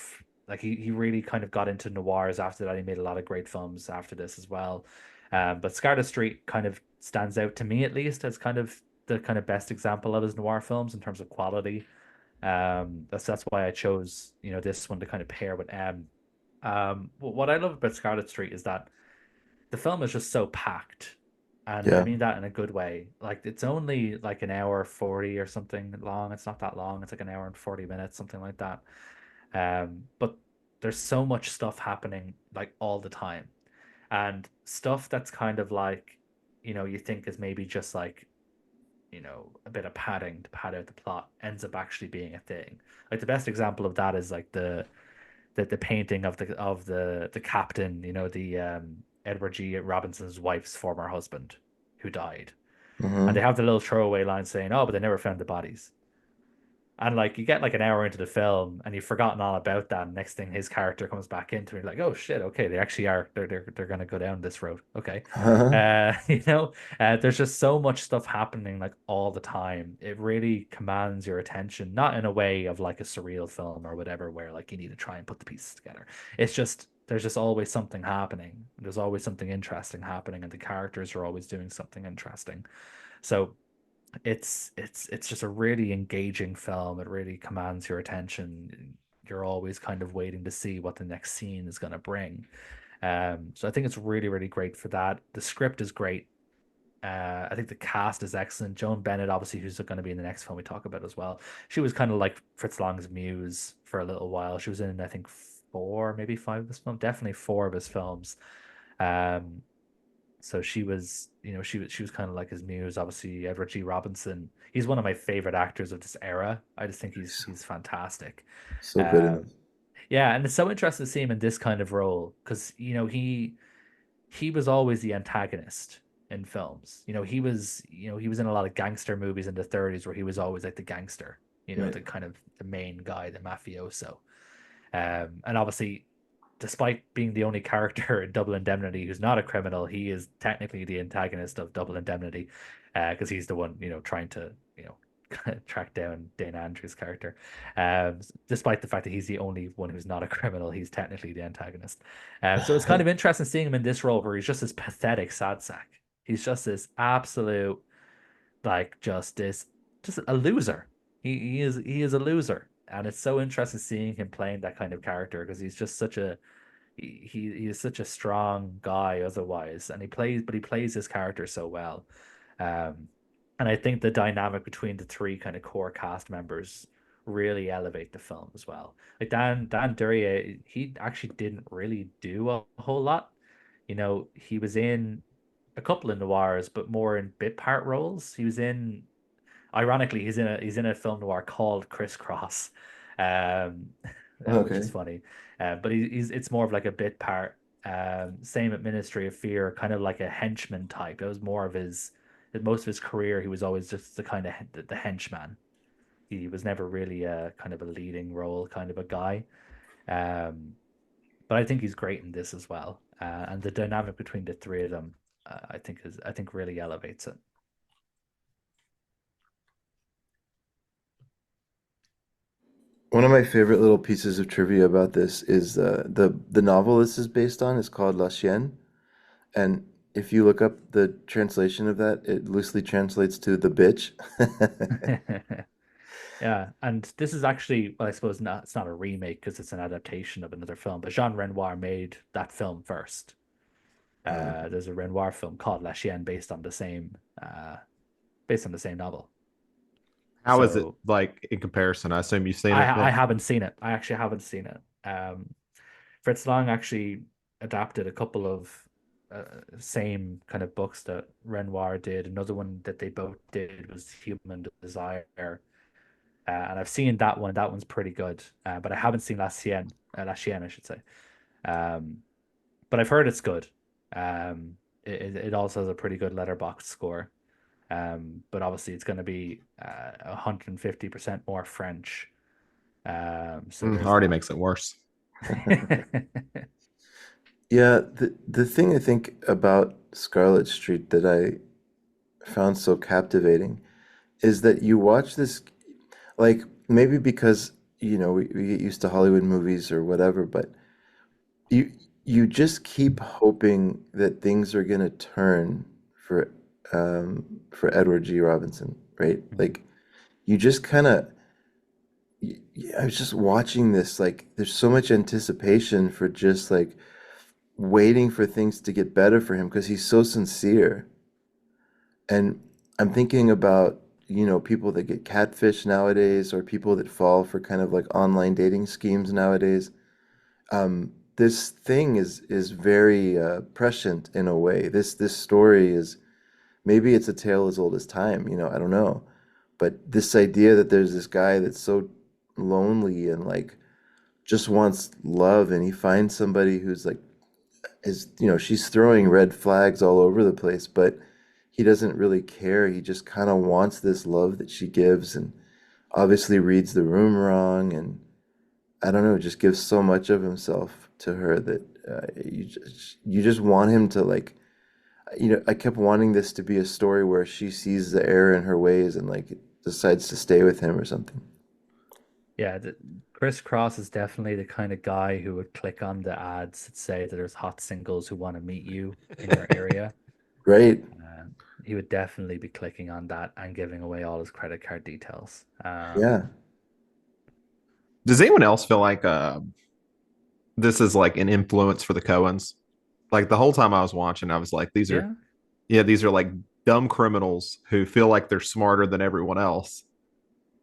like he really kind of got into noirs after that. He made a lot of great films after this as well. But Scarlet Street kind of stands out to me at least as kind of the kind of best example of his noir films in terms of quality. That's why I chose this one to kind of pair with M. What I love about Scarlet Street is that the film is just so packed, and I Yeah. mean that in a good way. Like it's only like an hour 40 or something long. It's not that long. It's like an hour and 40 minutes, something like that. But there's so much stuff happening like all the time, and stuff that's kind of like, you think is maybe just like, a bit of padding to pad out the plot ends up actually being a thing. Like the best example of that is like the painting of the captain, the Edward G. Robinson's wife's former husband who died. And they Hmm. have the little throwaway line saying, "Oh, but they never found the bodies." And like you get like an hour into the film and you've forgotten all about that. And next thing his character comes back into it, like, oh shit, okay, they actually are they're gonna go down this road. Okay. There's just so much stuff happening like all the time. It really commands your attention, not in a way of like a surreal film or whatever, where like you need to try and put the pieces together. It's just there's just always something happening. There's always something interesting happening, and the characters are always doing something interesting. So it's just a really engaging film. It really commands your attention. You're always kind of waiting to see what the next scene is going to bring. So I think it's really, really great for that. The script is great. I think the cast is excellent. Joan Bennett, obviously, who's going to be in the next film we talk about as well. She was kind of like Fritz Lang's muse for a little while. She was in, I think, four, maybe five of his films, definitely four of his films. Um, so she was kind of like his muse. Obviously, Edward G. Robinson. He's one of my favorite actors of this era. I just think he's So, he's fantastic. so good in Um, this. yeah, and it's so interesting to see him in this kind of role because he was always the antagonist in films. He was in a lot of gangster movies in the 30s where he was always like the gangster. Right. The kind of the main guy, the mafioso. And obviously, despite being the only character in Double Indemnity who's not a criminal, he is technically the antagonist of Double Indemnity, because he's the one, trying to, track down Dana Andrews' character. Despite the fact that he's the only one who's not a criminal, he's technically the antagonist. So it's kind of interesting seeing him in this role where he's just this pathetic sad sack. He's just this absolute, like, just a loser. He is a loser, and it's so interesting seeing him playing that kind of character because he's just such a he is such a strong guy otherwise, and he plays his character so well. Um, and I think the dynamic between the three kind of core cast members really elevate the film as well. Like Dan Duryea, he actually didn't really do a whole lot. He was in a couple of noirs, but more in bit part roles. He was in Ironically, he's in a film noir called Crisscross, um, which is Okay. funny. But it's more of like a bit part. Same at Ministry of Fear, kind of like a henchman type. It was more of most of his career. He was always just the kind of the henchman. He was never really a kind of a leading role kind of a guy. Um, but I think he's great in this as well. And the dynamic between the three of them, I think really elevates it. One of my favorite little pieces of trivia about this is the novel this is based on is called La Chienne, and if you look up the translation of that, it loosely translates to the bitch. Yeah, and this is actually, well, I suppose not. It's not a remake because it's an adaptation of another film. But Jean Renoir made that film first. There's a Renoir film called La Chienne based on the same novel. How is it So like in comparison? I assume you've seen it I then. haven't seen it. I actually haven't seen it. Fritz Lang actually adapted a couple of same kind of books that Renoir did. Another one that they both did was Human Desire, and I've seen that one. That one's pretty good, but I haven't seen La Chienne, I should say. Um, but I've heard it's good. It also has a pretty good letterbox score. But obviously it's going to be 150% more French. So there's Already that. makes it worse. Yeah, the thing I think about Scarlet Street that I found so captivating is that you watch this, like maybe because, we get used to Hollywood movies or whatever, but you you just keep hoping that things are gonna turn for for Edward G. Robinson, right? Like you just kind of I was just watching this, like there's so much anticipation for just like waiting for things to get better for him because he's so sincere. And I'm thinking about, people that get catfish nowadays or people that fall for kind of like online dating schemes nowadays. This thing is very prescient in a way. This story is maybe it's a tale as old as time, I don't know. But this idea that there's this guy that's so lonely and like just wants love and he finds somebody who's like she's throwing red flags all over the place, but he doesn't really care. He just kind of wants this love that she gives and obviously reads the room wrong and I don't know, just gives so much of himself to her that you just want him to like I kept wanting this to be a story where she sees the error in her ways and like decides to stay with him or something. Yeah, Chris Cross is definitely the kind of guy who would click on the ads that say that there's hot singles who want to meet you in your area. Right? He would definitely be clicking on that and giving away all his credit card details. Yeah. Does anyone else feel like this is like an influence for the Coens? Like the whole time I was watching, I was like, Yeah, these are like dumb criminals who feel like they're smarter than everyone else.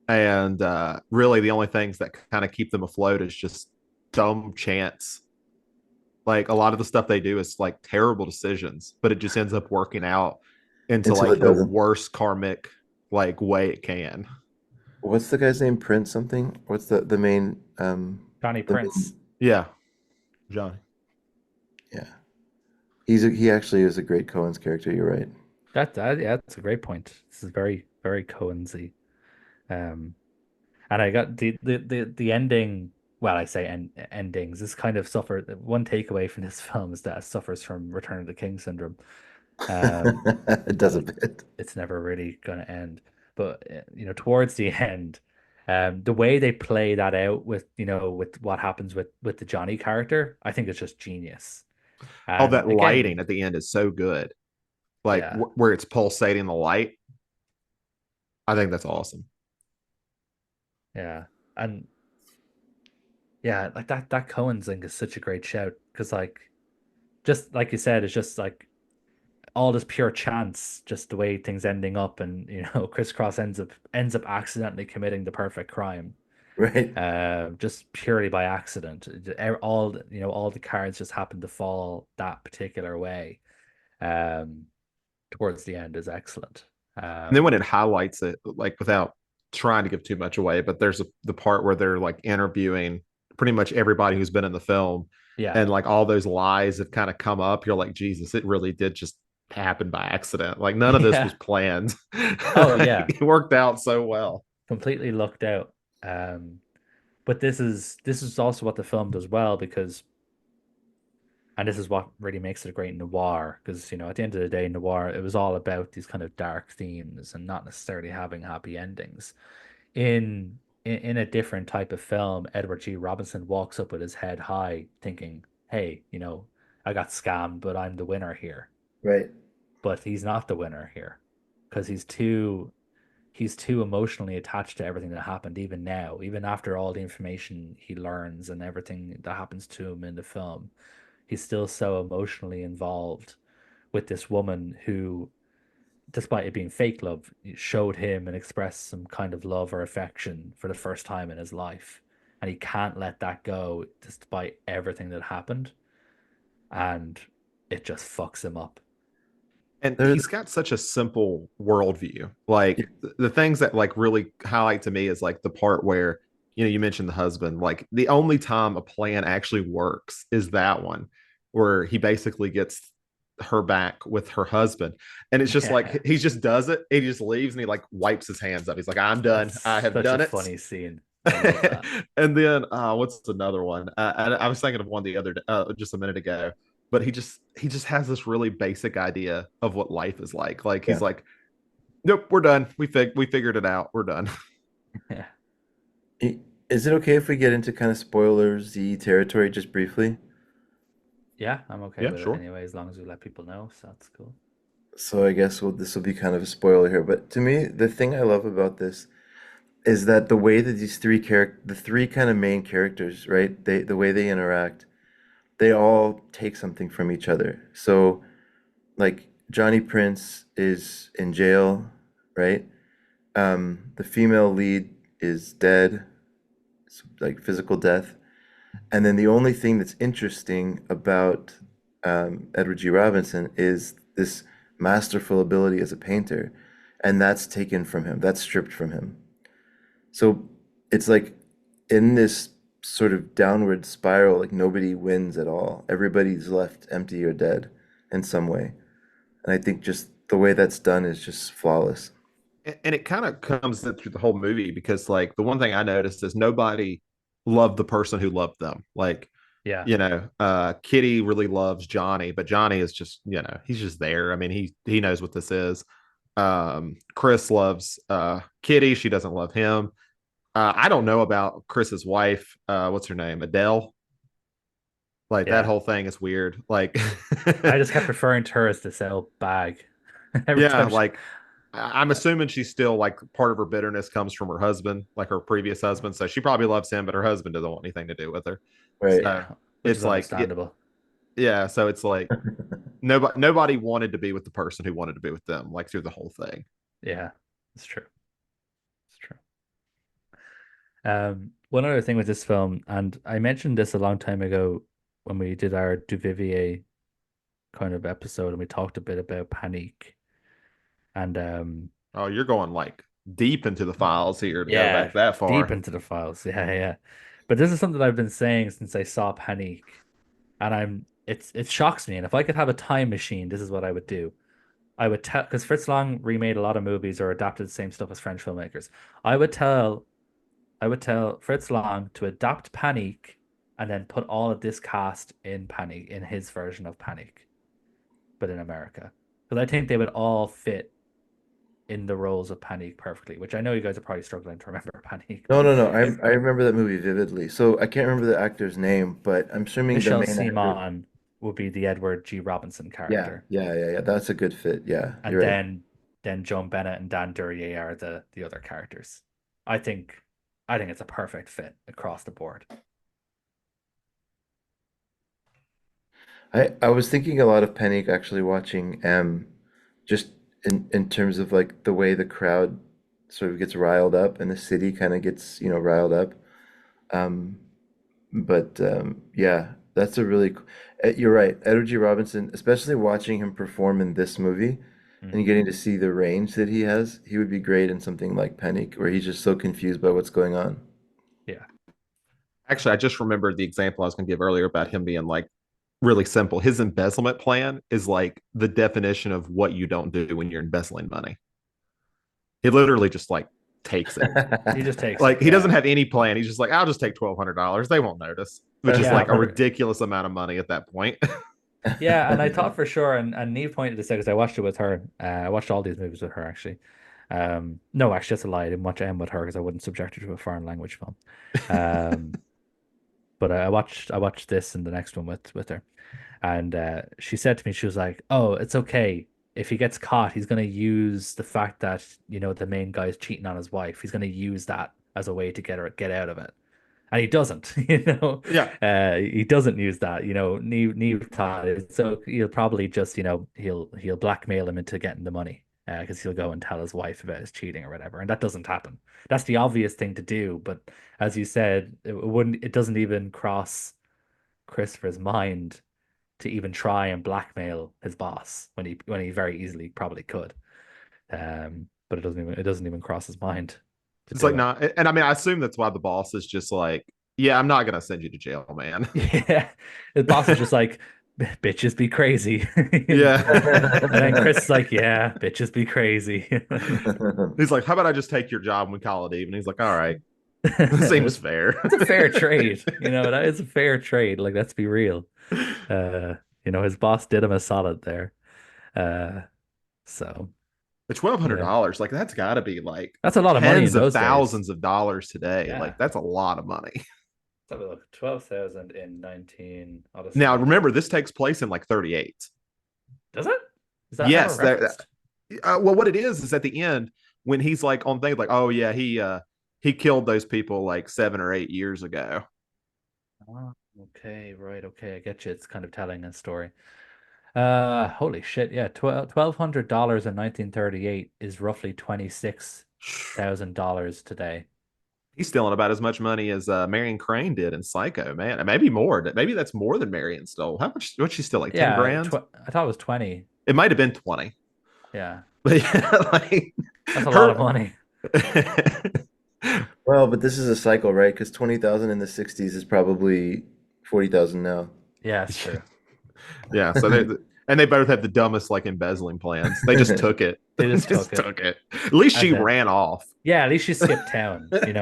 And really the only things that kind of keep them afloat is just dumb chance. Like a lot of the stuff they do is like terrible decisions, but it just ends up working out into Until it like the doesn't. worst karmic like way it can. What's the guy's name? Prince something? What's the main Johnny the Prince. main Yeah, Johnny. yeah. He actually is a great Cohen's character, you're right. Yeah, that's a great point. This is very Coensy. Um, and I got the ending. Well, I say endings. This kind of suffer. One takeaway from this film is that it suffers from Return of the King syndrome. Um, It does a that bit. it's never really going to end. But towards the end, the way they play that out with with what happens with the Johnny character, I think it's just genius. Oh, And that again, lighting at the end is so good. Like yeah, where it's pulsating the light. I think that's awesome. yeah, and yeah, like that Cohen thing is such a great shout because just like you said, it's just like all this pure chance, just the way things ending up, and Chris Cross ends up accidentally committing the perfect crime, Right? just purely by accident. All the cards just happen to fall that particular way. Um, Towards the end is excellent. And then when Um, it highlights it, like without trying to give too much away, but there's the part where they're like interviewing pretty much everybody who's been in the film, yeah, and like all those lies have kind of come up. You're like, Jesus, it really did just happen by accident. Like none of this was yeah. planned. Oh Like, yeah, it worked out so well. completely lucked out. But this is also what the film does well because, and this is what really makes it a great noir because at the end of the day, noir it was all about these kind of dark themes and not necessarily having happy endings. In a different type of film, Edward G. Robinson walks up with his head high, thinking, "Hey, I got scammed, but I'm the winner here." Right. but he's not the winner here because he's too emotionally attached to everything that happened even now, even after all the information he learns and everything that happens to him in the film. He's still so emotionally involved with this woman who, despite it being fake love, showed him and expressed some kind of love or affection for the first time in his life. And he can't let that go despite everything that happened. And it just fucks him up. And There, he's got such a simple worldview. Like the things that like really highlight to me is like the part where, you mentioned the husband. Like the only time a plan actually works is that one where he basically gets her back with her husband. And it's just Yeah, like he just does it. He just leaves and he like wipes his hands up. He's like, I'm done. that's I have such a done it. funny scene. I love that. And then what's another one? I was thinking of one the other day, just a minute ago. But he just has this really basic idea of what life is like. Like yeah. he's like, nope, we're done. We figured it out. We're done. Yeah. Is it okay if we get into kind of spoilers-y territory just briefly? Yeah, I'm okay Yeah, with it sure. anyway, as long as we let people know. So that's cool. So I guess this will be kind of a spoiler here, but to me, the thing I love about this is that the way that the three kind of main characters, right? The way they interact, they all take something from each other. So like Johnny Prince is in jail, right? The female lead is dead, like physical death. And then the only thing that's interesting about Edward G. Robinson is this masterful ability as a painter, and that's taken from him. That's stripped from him. So it's like in this sort of downward spiral, like nobody wins at all. Everybody's left empty or dead in some way. And I think just the way that's done is just flawless. And it kind of comes in through the whole movie because like the one thing I noticed is nobody loved the person who loved them. Like, Yeah. Kitty really loves Johnny, but Johnny is just, he's just there. I mean, he knows what this is. Chris loves Kitty. She doesn't love him. I don't know about Chris's wife. What's her name? Adele. Like that Yeah. whole thing is weird. Like, I just kept referring to her as the sell bag every yeah, time like I'm assuming she's still like part of her bitterness comes from her husband, like her previous husband. So she probably loves him, but her husband doesn't want anything to do with her. Right. So yeah, which is it's like, understandable. yeah. So it's like nobody wanted to be with the person who wanted to be with them, like through the whole thing. Yeah, it's true. It's true. One other thing with this film, and I mentioned this a long time ago when we did our Duvivier kind of episode, and we talked a bit about Panique. And Oh, you're going like deep into the files here to go yeah, back that deep far. into the files. Yeah, yeah. But this is something I've been saying since I saw Panique, and it shocks me. And if I could have a time machine, this is what I would do. I would tell because Fritz Lang remade a lot of movies or adapted the same stuff as French filmmakers. I would tell I would tell Fritz Lang to adapt Panic and then put all of this cast in Panic in his version of Panic, but in America. Because I think they would all fit in the roles of Panic perfectly, which I know you guys are probably struggling to remember Panic, No, but no, no. if I remember that movie vividly. So I can't remember the actor's name, but I'm assuming the Michelle main actor. Simon would be the Edward G. Robinson Yeah, character, yeah, yeah, yeah. That's a good fit. Yeah, and you're right. then Joan Bennett and Dan Duryea are the other characters. I think I think it's a perfect fit across the board. I was thinking a lot of Panic actually watching just in terms of like the way the crowd sort of gets riled up and the city kind of gets, riled up. Um but yeah, that's a really you're right. Edward G. Robinson, especially watching him perform in this movie and Mhm. getting to see the range that he has, he would be great in something like Panic where he's just so confused by what's going on. Yeah. Actually, I just remembered the example I was going to give earlier about him being like really simple. His embezzlement plan is like the definition of what you don't do when you're embezzling money. He literally just like takes it. He just takes it. Like he doesn't Yeah. have any plan. He's just like, I'll just take $1,200. They won't notice, which is Yeah, like a for ridiculous amount of money at that point. yeah, and I thought for sure, and Neve pointed this out because I watched it with her. I watched all these movies with her actually. No, actually, that's a lie. I didn't watch M with her because I wouldn't subject her to a foreign language film. Um, But I watched this and the next one with her, and she said to me, she was like, "Oh, it's okay. If he gets caught, he's gonna use the fact that the main guy's cheating on his wife. He's gonna use that as a way to get out of it." And he doesn't, Yeah. he doesn't use that, Neve thought it. So he'll probably just, he'll blackmail him into getting the money, because he'll go and tell his wife about his cheating or whatever, and that doesn't happen. That's the obvious thing to do, but as you said, it doesn't even cross Christopher's mind to even try and blackmail his boss when he very easily probably could. But it doesn't even cross his mind to It's do like it. not, and I mean, I assume that's why the boss is just like, yeah, I'm not gonna send you to jail, man. Yeah, his boss is just like, bitches be crazy. And then Yeah. Chris is like, yeah, bitches be crazy. He's like, how about I just take your job and we call it even? He's like, all right, seems It's fair. it's a fair trade. That is a fair trade. Like, let's be real. His boss did him a solid there. Uh, so The twelve hundred yeah, dollars, like that's got to be like that's a lot of money in tens of those days. thousands of dollars today. Like Yeah. that's a lot of money. Let's have a look. 12,000 in 19. I'll just Now, type remember, in. this takes place in like 38. Does it? Is that ever Yes, referenced? well, what it is at the end when he's like on things like, oh yeah, he killed those people like 7 or 8 years ago. Oh, okay, right, okay, I get you. It's kind of telling a story. Holy shit, yeah, $1,200 in 1938 is roughly $26,000 today. He's stealing about as much money as Marion Crane did in Psycho, man, and maybe more. Maybe that's more than Marion stole. How much? What's she still like 10 Yeah, grand? I thought it was 20. It might have been 20, Yeah, but yeah, like that's a lot of her. money. Well, but this is a cycle, right? Because 20,000 in the 60s is probably 40,000 now. Yeah, it's true. Yeah, so they both have the dumbest like embezzling plans. They just took it. They just Just took it. took it. At least And she then, ran off. yeah, at least she skipped town. She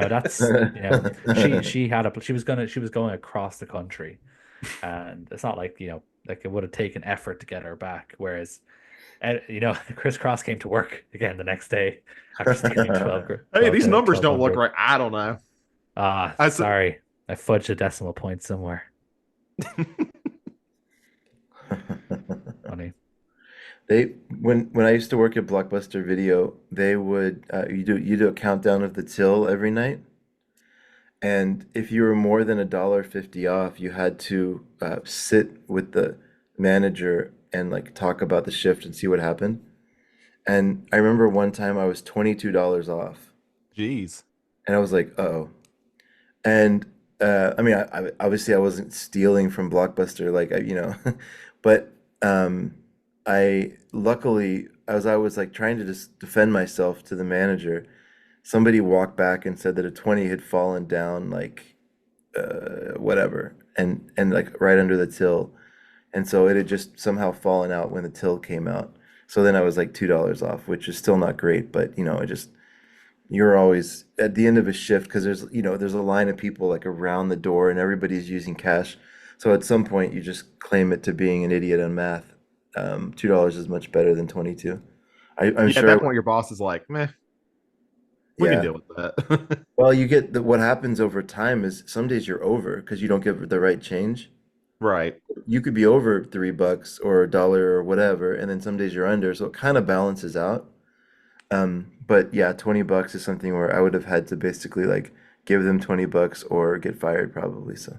was across the country, and it's not like like it would have taken effort to get her back. Whereas, Chris Cross came to work again the next day after stealing Hey, these numbers don't look 1,200. right. I don't know. Ah, I s- sorry, I fudged a decimal point somewhere. Funny. They when I used to work at Blockbuster Video, they would you do a countdown of the till every night, and if you were more than $1.50 off, you had to sit with the manager and like talk about the shift and see what happened. And I remember one time I was $22 off, Jeez. and I was like, uh-oh. And I mean, obviously I wasn't stealing from Blockbuster, like but um, I luckily, as I was like trying to just defend myself to the manager, somebody walked back and said that a 20 had fallen down, like whatever, and like right under the till, and so it had just somehow fallen out when the till came out. So then I was like $2 off, which is still not great, but it just you're always at the end of a shift because there's a line of people like around the door and everybody's using cash. So at some point you just claim it to being an idiot on math. $2 is much better than 22. I'm Yeah, at sure. that point your boss is like, meh, we can Yeah. deal with that. Well, what happens over time is some days you're over because you don't get the right change. Right. You could be over $3 or a dollar or whatever, and then some days you're under, so it kind of balances out. But yeah, $20 is something where I would have had to basically like give them $20 or get fired probably. So,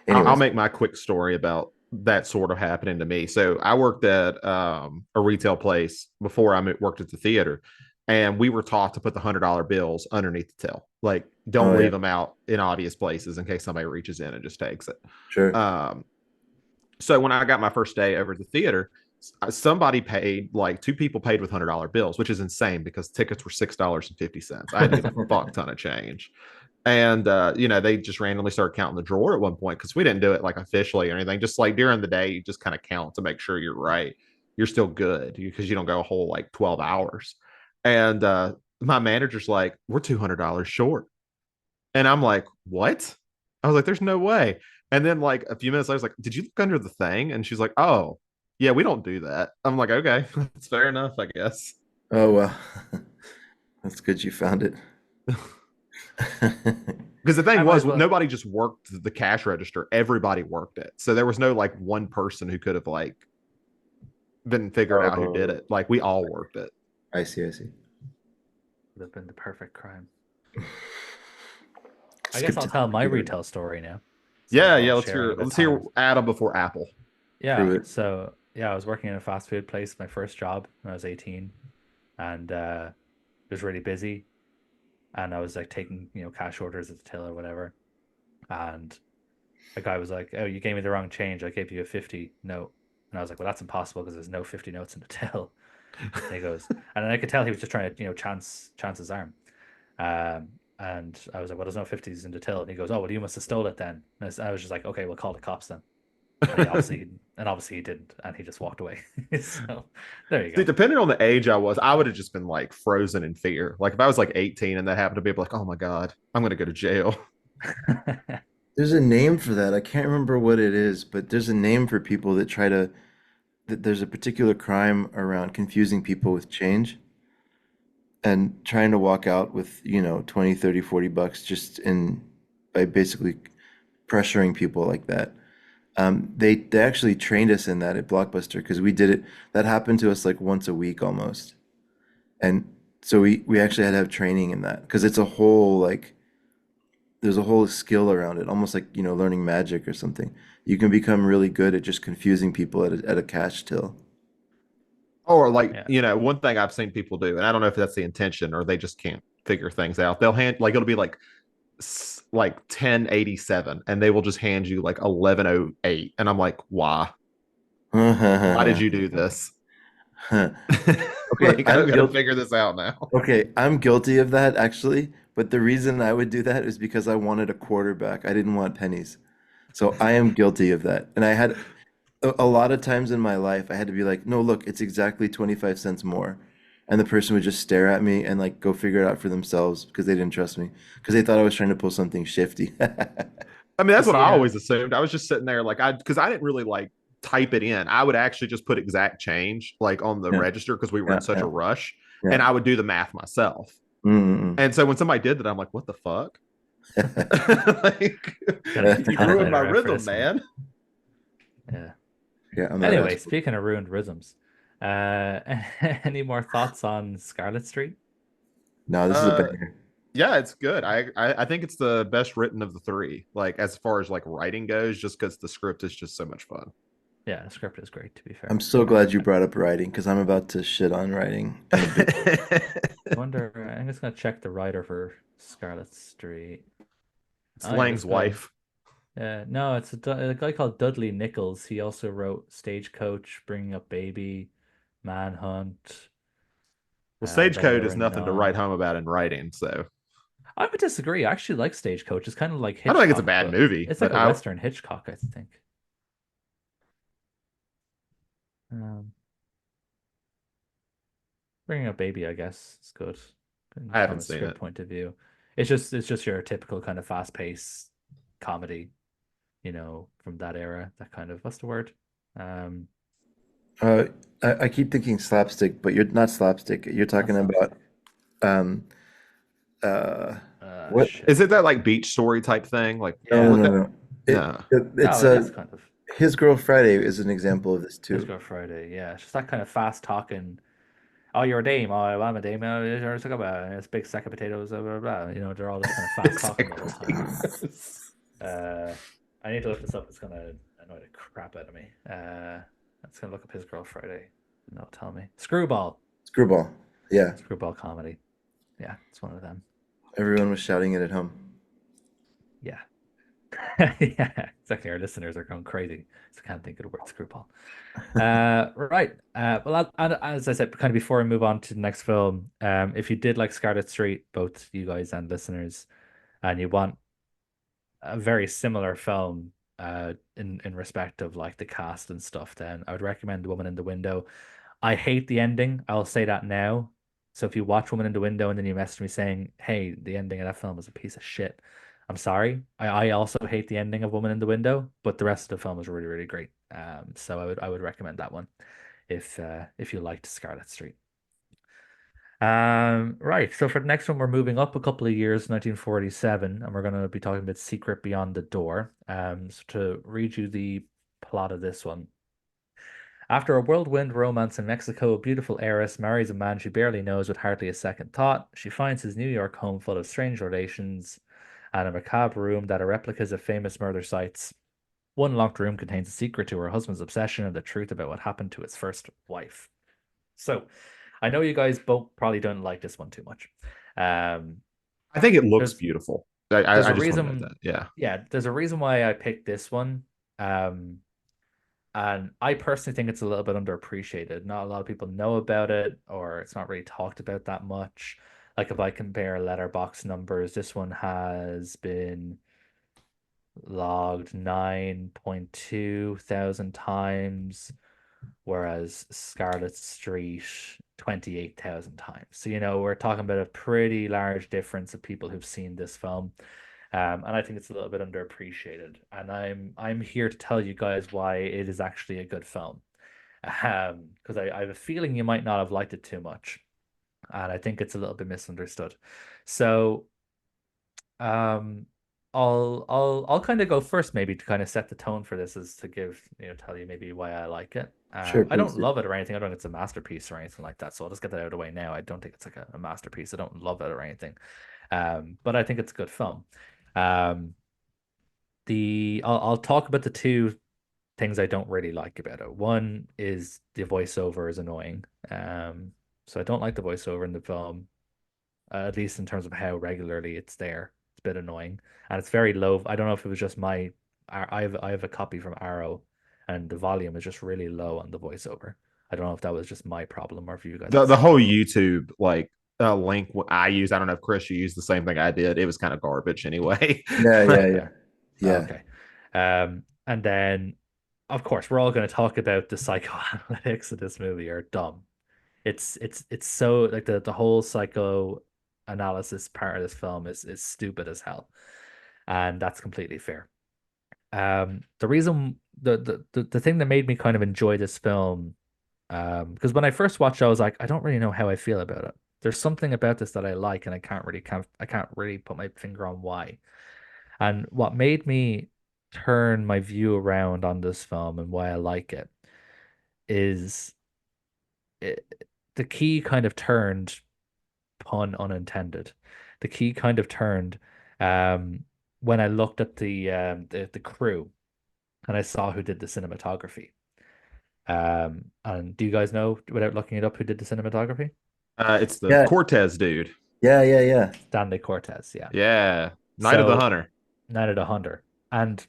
I'll anyways, make my quick story about that sort of happening to me. So I worked at a retail place before I worked at the theater, and we were taught to put the $100 bills underneath the till. Like, don't oh yeah, leave them out in obvious places in case somebody reaches in and just takes it. sure. Um, so when I got my first day over at the theater, somebody paid like two people paid with $100 bills, which is insane because tickets were $6.50. I had to give a fuck ton of change. And they just randomly started counting the drawer at one point because we didn't do it like officially or anything. Just like during the day, you just kind of count to make sure you're right. You're still good because you don't go a whole like 12 hours. And my manager's like, we're $200 short. And I'm like, what? I was like, there's no way. And then like a few minutes later, I was like, did you look under the thing? And she's like, oh, yeah, we don't do that. I'm like, okay, that's fair enough, I guess. Oh well, that's good you found it. Because the I thing might was, as well. nobody just worked the cash register. Everybody worked it. So there was no like one person who could have like been figured out who did Oh, it. Like we all worked it. I see, I see. Would have been the perfect crime. I guess Skip I'll to tell my the retail story now, since Yeah, we're yeah. all sharing a bit of Let's hear time. Adam before Apple. prove Yeah, it. so yeah, I was working in a fast food place, my first job when I was 18, and it was really busy, and I was like taking, cash orders at the till or whatever, and a guy was like, "Oh, you gave me the wrong change. I gave you a 50 note." And I was like, "Well, that's impossible because there's no 50 notes in the till." And he goes, and then I could tell he was just trying to, chance his arm. And I was like, "Well, there's no 50s in the till." And he goes, "Oh, well, you must have stole it then." And I was just like, "Okay, we'll call the cops then." And obviously he didn't, and he just walked away. So there you See, go. depending on the age I was, I would have just been like frozen in fear. Like if I was like 18 and that happened to be like, oh my God, I'm gonna go to jail. There's a name for that. I can't remember what it is, but there's a name for people that try to, there's a particular crime around confusing people with change and trying to walk out with, 20, 30, 40 bucks just in by basically pressuring people like that. They actually trained us in that at Blockbuster because we did it. That happened to us like once a week almost. And so we actually had to have training in that because it's a whole like there's a whole skill around it, almost like, learning magic or something. You can become really good at just confusing people at a cash till. Or like, Yeah. one thing I've seen people do, and I don't know if that's the intention or they just can't figure things out. They'll hand like it'll be like 1087 and they will just hand you like 1108 and I'm like, why did you do this? Okay, Like I I'm gotta guilty. figure this out now. Okay, I'm guilty of that actually, but the reason I would do that is because I wanted a quarterback. I didn't want pennies. So I am guilty of that. And I had a lot of times in my life, I had to be like, no, look, it's exactly 25 cents more. And the person would just stare at me and like go figure it out for themselves because they didn't trust me because they thought I was trying to pull something shifty. I mean, You that's what see, I always assumed. I was just sitting there like because I didn't really like type it in. I would actually just put exact change like on the Yeah, register because we were in yeah, such a yeah, rush yeah. and I would do the math myself. Mm-mm. And so when somebody did that, I'm like, what the fuck? Like, got a you ton of ruined my better out for rhythm, this one. man. Yeah. Yeah, I'm not Anyway, asking. speaking of ruined rhythms, uh, any more thoughts on Scarlet Street? No, this is a Uh, banger. yeah, it's good. I think it's the best written of the three. Like as far as like writing goes, just because the script is just so much fun. Yeah, the script is great, to be I'm fair. so glad you brought up writing because I'm about to shit on writing in a big way. I wonder, I'm just gonna check the writer for Scarlet Street. It's Oh yeah, Lang's this guy. wife. No, it's a guy called Dudley Nichols. He also wrote Stagecoach, Bringing Up Baby, Manhunt, Well, Then Stagecoach There is and nothing to write None. home about in writing, so I would disagree. I actually like Stagecoach. It's kind of like I don't think it's a Hitchcock, bad but movie. it's like But a I Western Hitchcock, I think. Um, Bringing Up Baby, I guess, is good I from haven't a seen script it. point of view. It's just your typical kind of fast-paced comedy, from that era. That kind of, what's the word? Um, Uh, I keep thinking slapstick, but you're not slapstick. You're Not talking about slapstick. um uh what? Shit. Is it that like beach story type thing? Like No, Yeah. what? no, no. No. It's Oh, it is kind of. His Girl Friday is an example of this His too. Girl Friday. Yeah, it's just that kind of fast talking. Oh, you're a dame. Oh, I'm a dame. Oh, you're talk about it's big sack of potatoes. Blah, blah, blah. They're all just kind of fast talking the whole time. Uh, I need to look this up. It's gonna annoy the crap out of me. It's gonna look up His Girl Friday. No, tell me. Screwball. Screwball. Yeah, Screwball comedy. Yeah, it's one of them. everyone was shouting it at home. Yeah. Yeah, exactly. Our listeners are going crazy. So I can't think of the word screwball. Right. Well, and as I said, kind of before we move on to the next film, if you did like Scarlet Street, both you guys and listeners, and you want a very similar film, in respect of like the cast and stuff, then I would recommend The Woman in the Window. I hate the ending. I'll say that now. So if you watch Woman in the Window and then you message me saying, "Hey, the ending of that film is a piece of shit," I'm sorry. I also hate the ending of Woman in the Window, but the rest of the film is really, really great. So I would recommend that one if you liked Scarlet Street. Right. So for the next one, we're moving up a couple of years, 1947, and we're going to be talking about Secret Beyond the Door. So to read you the plot of this one. After a whirlwind romance in Mexico, a beautiful heiress marries a man she barely knows with hardly a second thought. She finds his New York home full of strange relations and a macabre room that are replicas of famous murder sites. One locked room contains a secret to her husband's obsession and the truth about what happened to his first wife. So, I know you guys both probably don't like this one too much. Um, I think it looks there's beautiful. there's a I just want to note reason, that. Yeah. yeah, there's a reason why I picked this one. Um, and I personally think it's a little bit underappreciated. Not a lot of people know about it, or it's not really talked about that much. Like if I compare letterbox numbers, this one has been logged 9.2 thousand times, whereas Scarlet Street 28,000 times. So, we're talking about a pretty large difference of people who've seen this film. And I think it's a little bit underappreciated. And I'm here to tell you guys why it is actually a good film. Because I have a feeling you might not have liked it too much. And I think it's a little bit misunderstood. So um, I'll kind of go first, maybe to kind of set the tone for this, is to tell you maybe why I like it. Sure, I please don't do. love it or anything. I don't think it's a masterpiece or anything like that. So I'll just get that out of the way now. I don't think it's like a masterpiece. I don't love it or anything. But I think it's a good film. Um, I'll talk about the two things I don't really like about it. One is the voiceover is annoying. So I don't like the voiceover in the film, at least in terms of how regularly it's there. It's a bit annoying, and it's very low. I don't know if it was just my. I have a copy from Arrow, and the volume is just really low on the voiceover. I don't know if that was just my problem or if you guys had the The same whole problem. YouTube link I use. I don't know if Chris, you used the same thing I did. It was kind of garbage anyway. Yeah, yeah, Okay. yeah, yeah. Okay. And then of course we're all going to talk about the psychoanalytics of this movie are dumb. It's so like the whole psychoanalysis part of this film is stupid as hell. And that's completely fair. The reason the thing that made me kind of enjoy this film, because when I first watched it, I was like, I don't really know how I feel about it. There's something about this that I like, and I can't really put my finger on why. And what made me turn my view around on this film and why I like it is it, the key kind of turned, pun unintended. The key kind of turned um, when I looked at the crew and I saw who did the cinematography. And do you guys know, without looking it up, who did the cinematography? It's the Yeah, Cortez dude. yeah, yeah, yeah. Stanley Cortez, yeah. Yeah. Night of the So Hunter. Night of the Hunter. And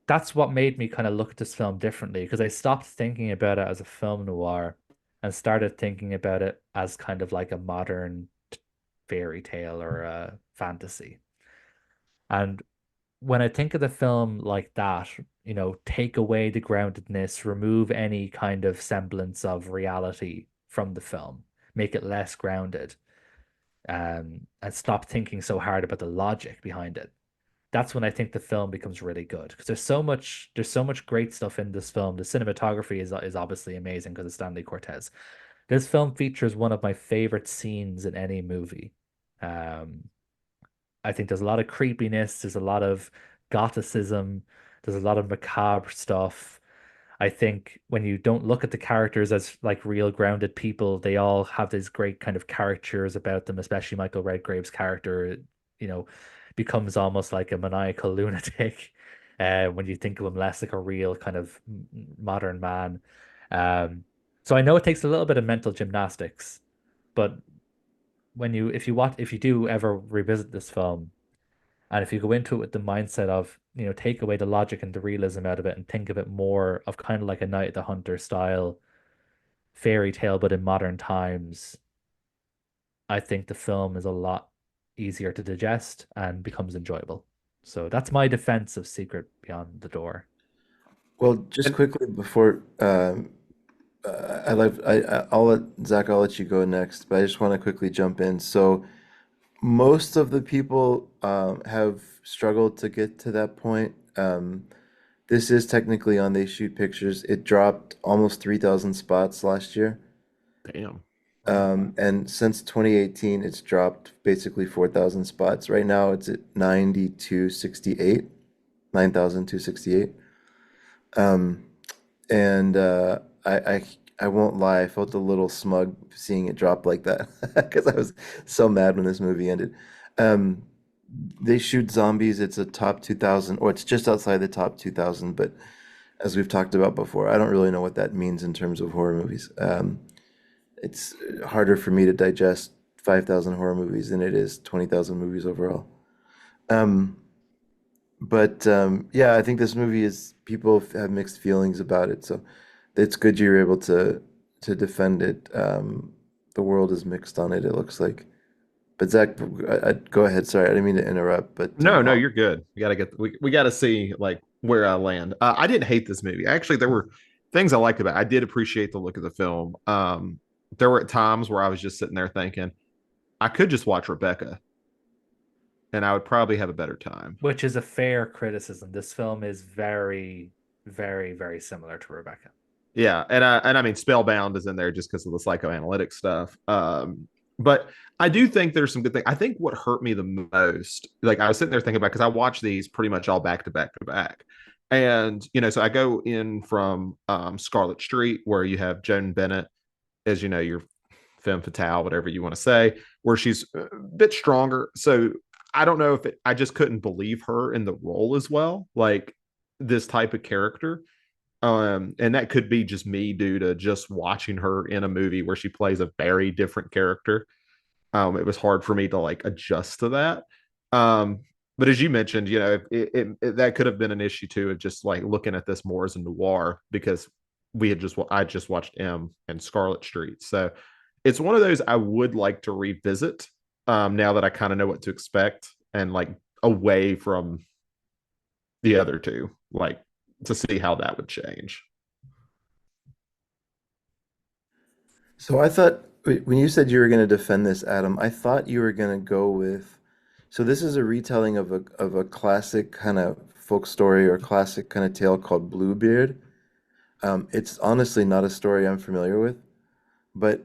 that's what made me kind of look at this film differently because I stopped thinking about it as a film noir and started thinking about it as kind of like a modern fairy tale or a fantasy. And when I think of the film like that, take away the groundedness, remove any kind of semblance of reality from the film, make it less grounded, and stop thinking so hard about the logic behind it. That's when I think the film becomes really good because there's so much great stuff in this film. The cinematography is obviously amazing because it's Stanley Cortez. This film features one of my favorite scenes in any movie. Um, I think there's a lot of creepiness, there's a lot of gothicism, there's a lot of macabre stuff. I think when you don't look at the characters as like real grounded people, they all have these great kind of caricatures about them, especially Michael Redgrave's character, you know, becomes almost like a maniacal lunatic when you think of him less like a real kind of modern man. So I know it takes a little bit of mental gymnastics, but if you do ever revisit this film, and if you go into it with the mindset of, take away the logic and the realism out of it and think of it more of kind of like a Night of the Hunter style fairy tale, but in modern times, I think the film is a lot easier to digest and becomes enjoyable. So that's my defense of Secret Beyond the Door. Well, just And quickly before I'll let Zach, I'll let you go next, but I just want to quickly jump in. So most of the people have struggled to get to that point. This is technically on They Shoot Pictures. It dropped almost 3,000 spots last year. damn. And since 2018, it's dropped basically 4,000 spots. Right now, it's at 9,268, 9,268. Um, and I won't lie, I felt a little smug seeing it drop like that because I was so mad when this movie ended. Um, they shoot zombies. It's a top 2,000, or it's just outside the top 2,000. But as we've talked about before, I don't really know what that means in terms of horror movies. It's harder for me to digest 5,000 horror movies than it is 20,000 movies overall. Um, but yeah, I think this movie is people have mixed feelings about it, so it's good you're able to defend it. The world is mixed on it, it looks like. But Zach, go ahead. Sorry, I didn't mean to interrupt, but No, no, you're good. We got to see like where I land. I didn't hate this movie. Actually, there were things I liked about it. I did appreciate the look of the film. There were times where I was just sitting there thinking I could just watch Rebecca and I would probably have a better time. Which is a fair criticism. This film is very, very, very similar to Rebecca. Yeah, and I mean Spellbound is in there just because of the psychoanalytic stuff. But I do think there's some good things. I think what hurt me the most, like I was sitting there thinking about because I watch these pretty much all back to back to back. And so I go in from Scarlet Street, where you have Joan Bennett as your femme fatale, whatever you want to say, where she's a bit stronger. So I don't know if I just couldn't believe her in the role as well, like this type of character. And that could be just me due to just watching her in a movie where she plays a very different character. It was hard for me to like adjust to that. Um, but as you mentioned, that could have been an issue too of just like looking at this more as a noir because I just watched M and Scarlet Street, so it's one of those I would like to revisit now that I kind of know what to expect and like away from the other two, like to see how that would change. so I thought when you said you were going to defend this, Adam, I thought you were going to go with. So this is a retelling of a classic kind of folk story or classic kind of tale called Bluebeard. It's honestly not a story I'm familiar with, but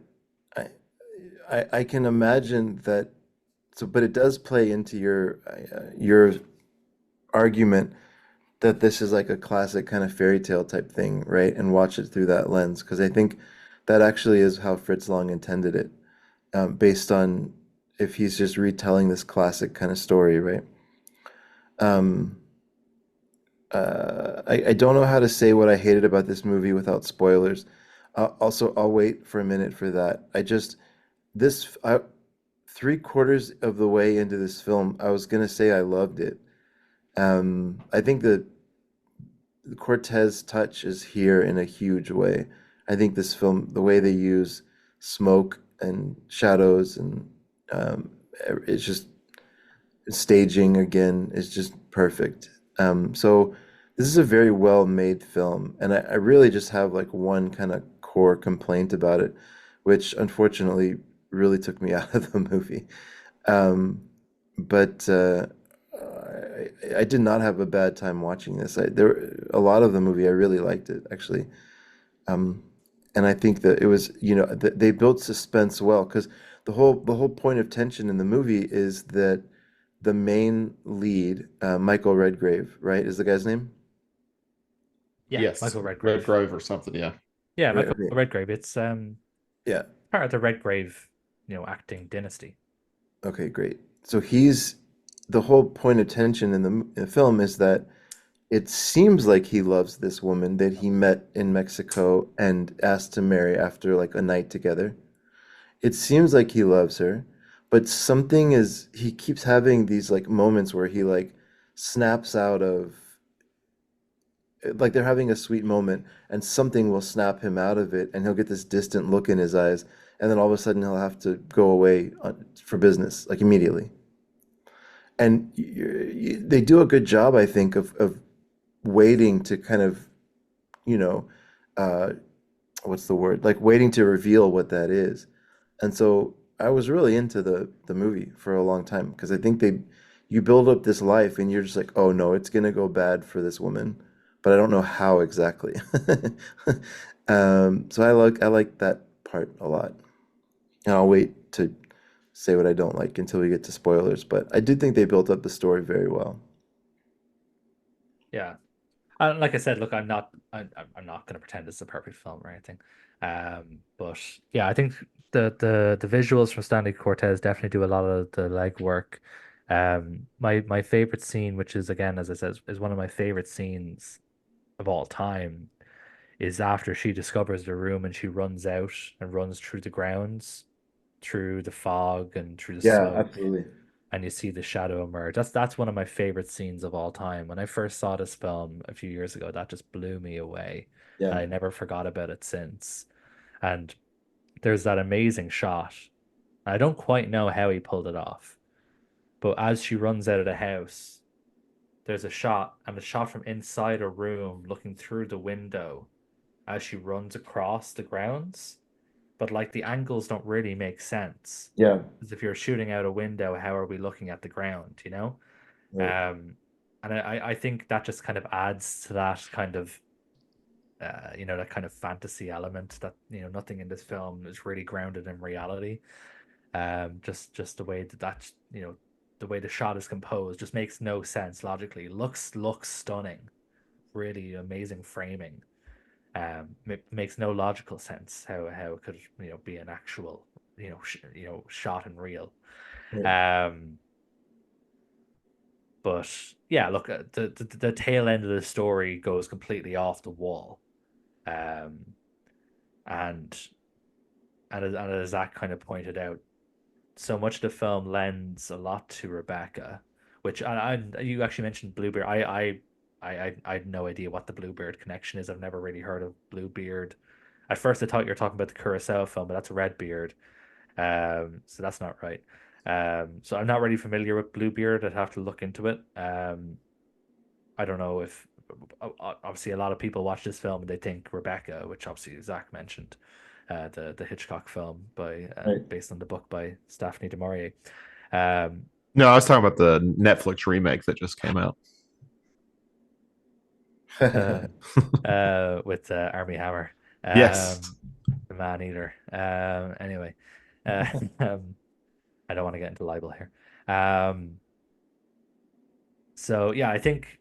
I I can imagine that. So, but it does play into your argument that this is like a classic kind of fairy tale type thing, right? And watch it through that lens, because I think that actually is how Fritz Lang intended it, based on if he's just retelling this classic kind of story, right? Um, I don't know how to say what I hated about this movie without spoilers. Also, I'll wait for a minute for that. This, I, 3/4 of the way into this film, I was gonna say I loved it. I think the Cortez touch is here in a huge way. I think this film, the way they use smoke and shadows and it's just staging again is just perfect. So this is a very well made film, and I really just have like one kind of core complaint about it, which unfortunately really took me out of the movie. Um, but I did not have a bad time watching this. A lot of the movie I really liked it actually. Um, and I think that it was, they built suspense well because the whole point of tension in the movie is that the main lead, Michael Redgrave, right, is the guy's name? Yeah, Yes, Michael Redgrave. Redgrove or something. Yeah. Yeah, Right, Michael okay. Redgrave. It's Yeah. part of the Redgrave, acting dynasty. Okay, great. So the whole point of tension in the film is that it seems like he loves this woman that he met in Mexico and asked to marry after like a night together. It seems like he loves her, but he keeps having these like moments where he like snaps out of, like they're having a sweet moment and something will snap him out of it and he'll get this distant look in his eyes and then all of a sudden he'll have to go away for business like immediately. And they do a good job, I think, of waiting to kind of, you know, uh, what's the word? Like waiting to reveal what that is. And so I was really into the movie for a long time because I think you build up this life and you're just like, oh no, it's gonna go bad for this woman, but I don't know how exactly. So I like that part a lot. And I'll wait to say what I don't like until we get to spoilers. But I did think they built up the story very well. Yeah. Like I said, look, I'm not going to pretend it's a perfect film or anything. But yeah, I think the visuals from Stanley Cortez definitely do a lot of the legwork. My favorite scene, which is again, as I said, is one of my favorite scenes of all time, is after she discovers the room and she runs out and runs through the grounds, through the fog and through the Yeah, smoke, absolutely. and you see the shadow emerge. That's one of my favorite scenes of all time. When I first saw this film a few years ago, that just blew me away. Yeah. And I never forgot about it since. And there's that amazing shot. I don't quite know how he pulled it off, but as she runs out of the house, there's a shot, and a shot from inside a room looking through the window as she runs across the grounds. But like the angles don't really make sense. Yeah. Because if you're shooting out a window, how are we looking at the ground, you know? Right. Um, and I think that just kind of adds to that kind of that kind of fantasy element that, nothing in this film is really grounded in reality. Just the way the way the shot is composed just makes no sense logically. Looks stunning, really amazing framing. Makes no logical sense how it could be an actual shot and reel. Right. Um, but yeah, look, the tail end of the story goes completely off the wall. Um, and as Zach kind of pointed out, so much of the film lends a lot to Rebecca, which you actually mentioned Bluebeard. I had no idea what the Bluebeard connection is. I've never really heard of Bluebeard. At first, I thought you were talking about the Kurosawa film, but that's Redbeard. So that's not right. So I'm not really familiar with Bluebeard. I'd have to look into it. I don't know if obviously a lot of people watch this film and they think Rebecca, which obviously Zach mentioned, the Hitchcock film by Right. based on the book by Daphne du Maurier. Um, No, I was talking about the Netflix remake that just came out. uh, with Army Hammer, Yes. the Man Eater. Anyway, um, I don't want to get into libel here. So yeah, I think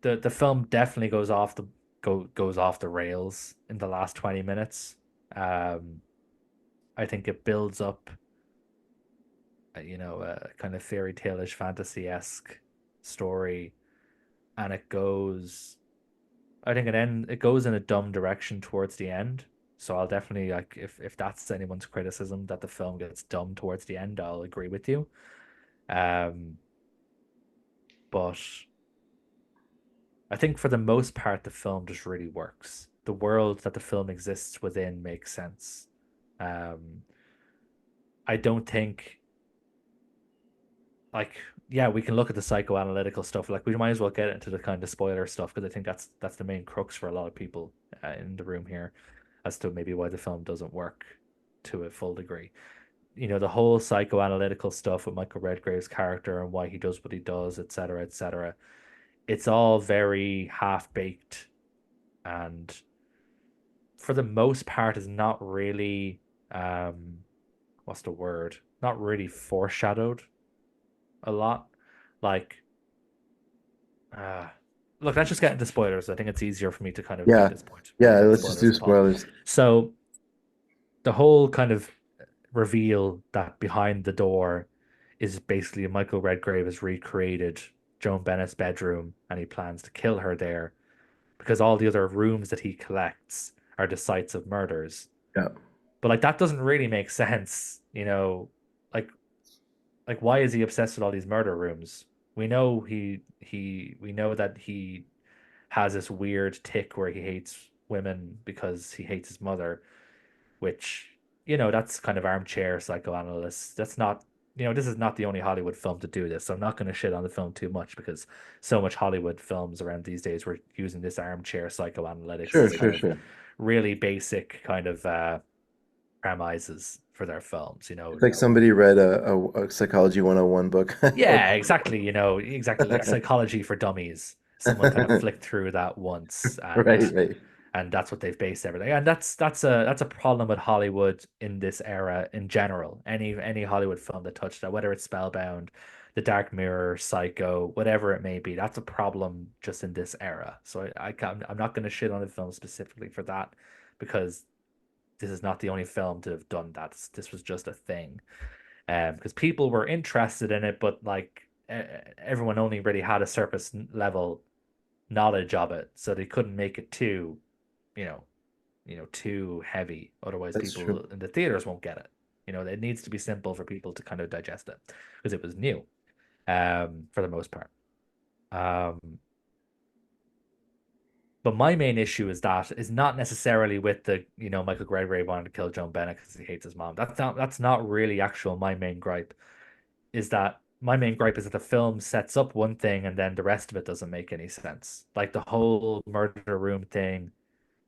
the film definitely goes off the rails in the last 20 minutes. Um, I think it builds up, a kind of fairy tale-ish fantasy-esque story, and I think it goes in a dumb direction towards the end. So I'll definitely like if that's anyone's criticism that the film gets dumb towards the end, I'll agree with you. Um, but I think for the most part, the film just really works. The world that the film exists within makes sense. Um, I don't think like yeah, we can look at the psychoanalytical stuff. Like we might as well get into the kind of spoiler stuff because I think that's the main crux for a lot of people in the room here, as to maybe why the film doesn't work to a full degree. The whole psychoanalytical stuff with Michael Redgrave's character and why he does what he does, etc., etc. It's all very half baked and for the most part is not really what's the word? Not really foreshadowed a lot. Like uh look, let's just get into spoilers. I think it's easier for me to kind of make Yeah. this point Yeah. without Let's just spoilers do and talk. spoilers. So the whole kind of reveal that behind the door is basically Michael Redgrave has recreated Joan Bennett's bedroom and he plans to kill her there because all the other rooms that he collects are the sites of murders. Yeah. But like that doesn't really make sense, like why is he obsessed with all these murder rooms? We know that he has this weird tick where he hates women because he hates his mother, which, that's kind of armchair psychoanalyst. That's not, this is not the only Hollywood film to do this. So I'm not going to shit on the film too much because so much Hollywood films around these days were using this armchair psychoanalytics Sure, as sure, kind of sure. really basic kind of premises for their films, It's like somebody read a Psychology 101 book. Yeah, exactly, exactly like Psychology for Dummies. Someone kind of flicked through that once and Right, right. and that's what they've based everything. And that's a problem with Hollywood in this era in general. Any Hollywood film that touched that, whether it's Spellbound, The Dark Mirror, Psycho, whatever it may be, that's a problem just in this era. So I'm not going to shit on the film specifically for that because this is not the only film to have done that. This was just a thing, because people were interested in it, but like everyone only really had a surface level knowledge of it, so they couldn't make it too, you know, too heavy. Otherwise, That's true. people in the theaters won't get it. It needs to be simple for people to kind of digest it because it was new, for the most part. Um, but my main issue is not necessarily with the, Michael Gregory wanting to kill Joan Bennett because he hates his mom. That's not really actual my main gripe. Is that my main gripe is that the film sets up one thing and then the rest of it doesn't make any sense. Like the whole murder room thing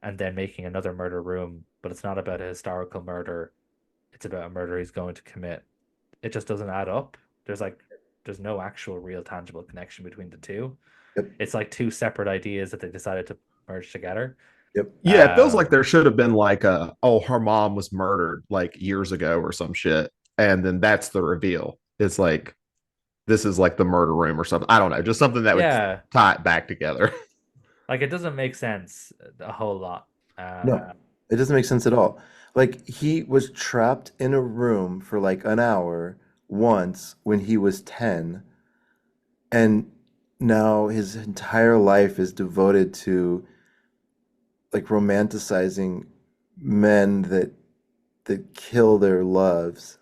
and then making another murder room, but it's not about a historical murder. It's about a murder he's going to commit. It just doesn't add up. There's no actual real tangible connection between the two. Yep. It's like two separate ideas that they decided to merge together. Yep. Yeah, it feels like Um, there should have been like oh, her mom was murdered like years ago or some shit. And then that's the reveal. It's like this is like the murder room or something. I don't know, just something that would yeah, tie it back together. like it doesn't make sense a whole lot. No, it doesn't make sense at all. Like he was trapped in a room for like an hour once when he was 10, and now his entire life is devoted to like romanticizing men that kill their loves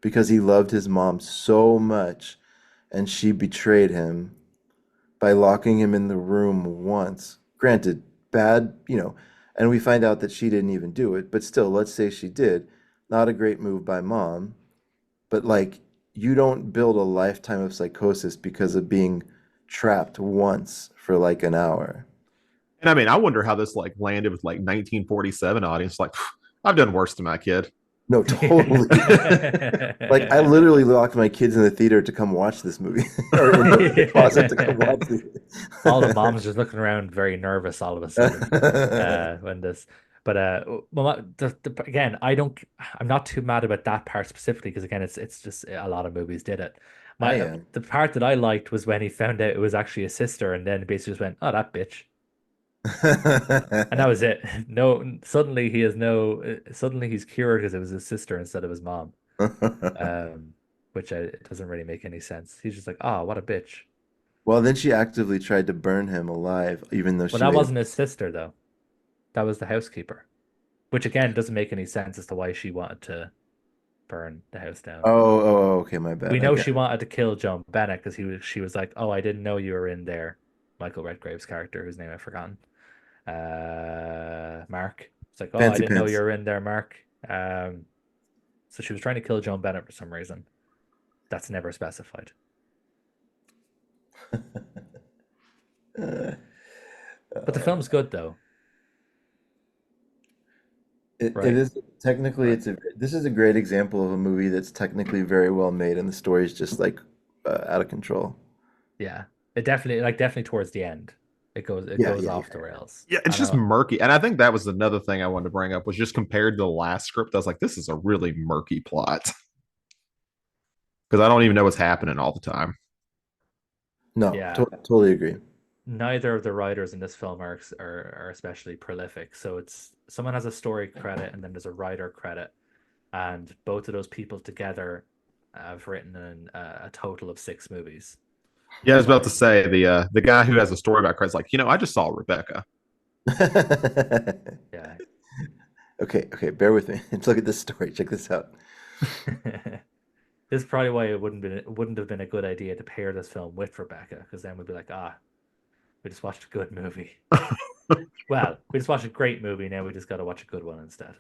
because he loved his mom so much and she betrayed him by locking him in the room once. Granted, bad, and we find out that she didn't even do it, but still, let's say she did. Not a great move by mom, but like, you don't build a lifetime of psychosis because of being trapped once for like an hour. And I mean, I wonder how this like landed with like 1947 audience. Like, I've done worse to my kid. No, totally. Like, I literally locked my kids in the theater to come watch this movie, or in the closet to come watch All the moms just looking around very nervous all of a sudden, when this. But well, again, I'm not too mad about that part specifically because again, it's just a lot of movies did it. I My am. the part that I liked was when he found out it was actually a sister, and then basically just went, "Oh, that bitch," and that was it. No, suddenly he's cured because it was his sister instead of his mom. Um, which it doesn't really make any sense. He's just like, "Oh, what a bitch." Well, then she actively tried to burn him alive, even though Well, she that made him. wasn't his sister though. That was the housekeeper. Which again doesn't make any sense as to why she wanted to burn the house down. Okay, my We bad. know Okay. she wanted to kill Joan Bennett because she was like, "Oh, I didn't know you were in there." Michael Redgrave's character, whose name I've forgotten. Mark. It's like, "Oh, I Fancy didn't know you pants. were in there, Mark." So she was trying to kill Joan Bennett for some reason. That's never specified. Uh, But the uh, film's good though, it right? is technically Right. this is a great example of a movie that's technically very well made and the story's just like out of control. Yeah. It definitely towards the end. It Yeah, goes yeah, off the yeah. rails. Yeah, I it's just know. murky. And I think that was another thing I wanted to bring up was just compared to the last script. I was like, this is a really murky plot because I don't even know what's happening all the time. No, Yeah. totally agree. Neither of the writers in this film are especially prolific. So it's someone has a story credit and then there's a writer credit, and both of those people together have written a total of 6 movies. Yeah, I was about to So say the guy who has a story about Christ, like, I just saw Rebecca. yeah, Okay, okay, bear with me. Let's look at this story. Check this out. this is probably why it wouldn't have been a good idea to pair this film with Rebecca, because then we'd be like, we just watched a good movie. Well, we just watched a great movie. Now we just got to watch a good one instead.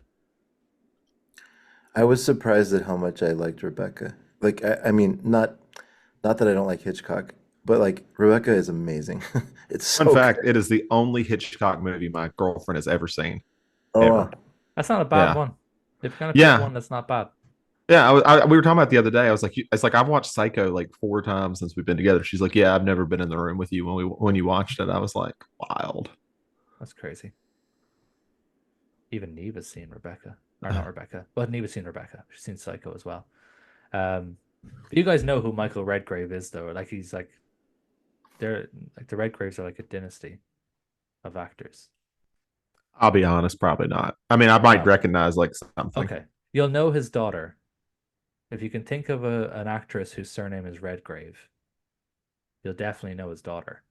I was surprised at how much I liked Rebecca. Like, I mean, not that I don't like Hitchcock, but like Rebecca is amazing. It's Fun so fact, good. it is the only Hitchcock movie my girlfriend has ever seen, Oh, ever. wow. That's not a bad Yeah. one. If you're gonna pick Yeah. one, that's not bad. Yeah, we were talking about it the other day. I was like, it's like I've watched Psycho like 4 times since we've been together. She's like, yeah, I've never been in the room with you when you watched it. I was like, wild. That's crazy. Even Neva's seen Rebecca. Or not Rebecca. Well, Neva's seen Rebecca. She's seen Psycho as well. But you guys know who Michael Redgrave is, though. Like he's like they're like the Redgraves are like a dynasty of actors. I'll be honest, probably not. I mean, I might No. recognize like something. Okay. You'll know his daughter. If you can think of an actress whose surname is Redgrave, you'll definitely know his daughter.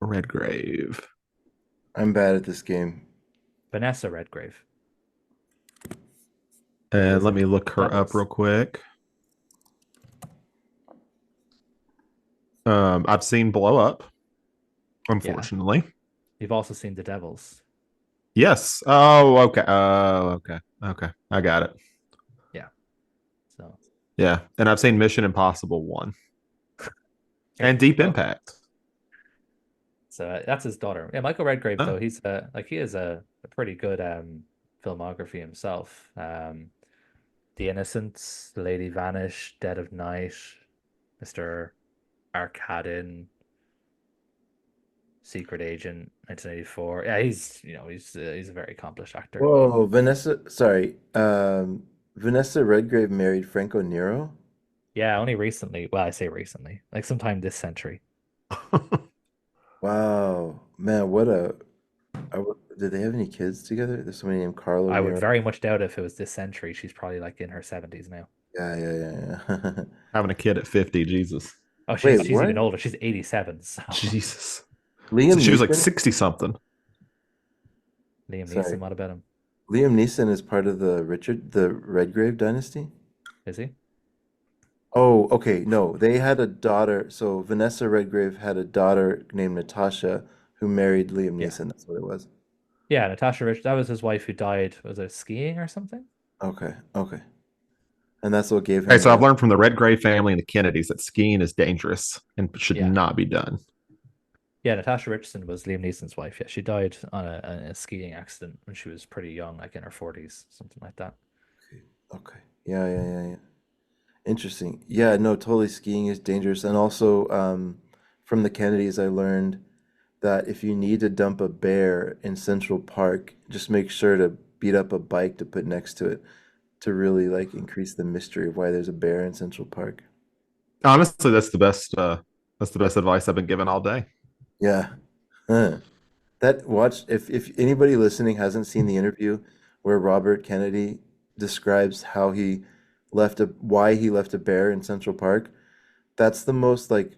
Redgrave. I'm bad at this game. Vanessa Redgrave. And Was let in me look her up Devils. real quick. I've seen Blow Up, Yeah. unfortunately. You've also seen The Devils. Yes. Oh, okay. Oh, okay. Okay. I got it. Yeah. So Yeah. And I've seen Mission Impossible 1 there and you Deep go. Impact. So that's his daughter. Yeah, Michael Redgrave Oh, though, he's like he is a pretty good filmography himself. The Innocents, The Lady Vanished, Dead of Night, Mr. Arkadin, Secret Agent, 1984. Yeah, he's a very accomplished actor. Whoa, Vanessa, sorry. Vanessa Redgrave married Franco Nero? Yeah, only recently. Well, I say recently, like sometime this century. Wow. Man, did they have any kids together? There's somebody named Carlo I would Nero. very much doubt if it was this century. She's probably like in her 70s now. Yeah, yeah, yeah, yeah. having a kid at 50. Jesus. Oh, Wait, she's what? even older. She's 87. So Jesus. So Liam she was like Neeson? 60 something. Liam Neeson, Sorry. what about him? Liam Neeson is part of the Redgrave dynasty? Is he? Oh, okay. No, they had a daughter. So Vanessa Redgrave had a daughter named Natasha who married Liam Yeah. Neeson. That's what it was. Yeah, Natasha Rich. That was his wife who died. Was it skiing or something? Okay, okay. And that's what gave Okay, him so I've the. learned from the Redgrave family and the Kennedys that skiing is dangerous and should Yeah. not be done. Yeah, Natasha Richardson was Liam Neeson's wife. Yeah, she died on a skiing accident when she was pretty young, like in her 40s, something like that. Okay. Yeah, yeah, yeah, yeah. Interesting. Yeah, no, totally skiing is dangerous. And also, from the Kennedys, I learned that if you need to dump a bear in Central Park, just make sure to beat up a bike to put next to it to really like increase the mystery of why there's a bear in Central Park. Honestly, that's the best advice I've been given all day. Yeah. Huh. That watch if anybody listening hasn't seen the interview where Robert Kennedy describes how he left a why he left a bear in Central Park, that's the most like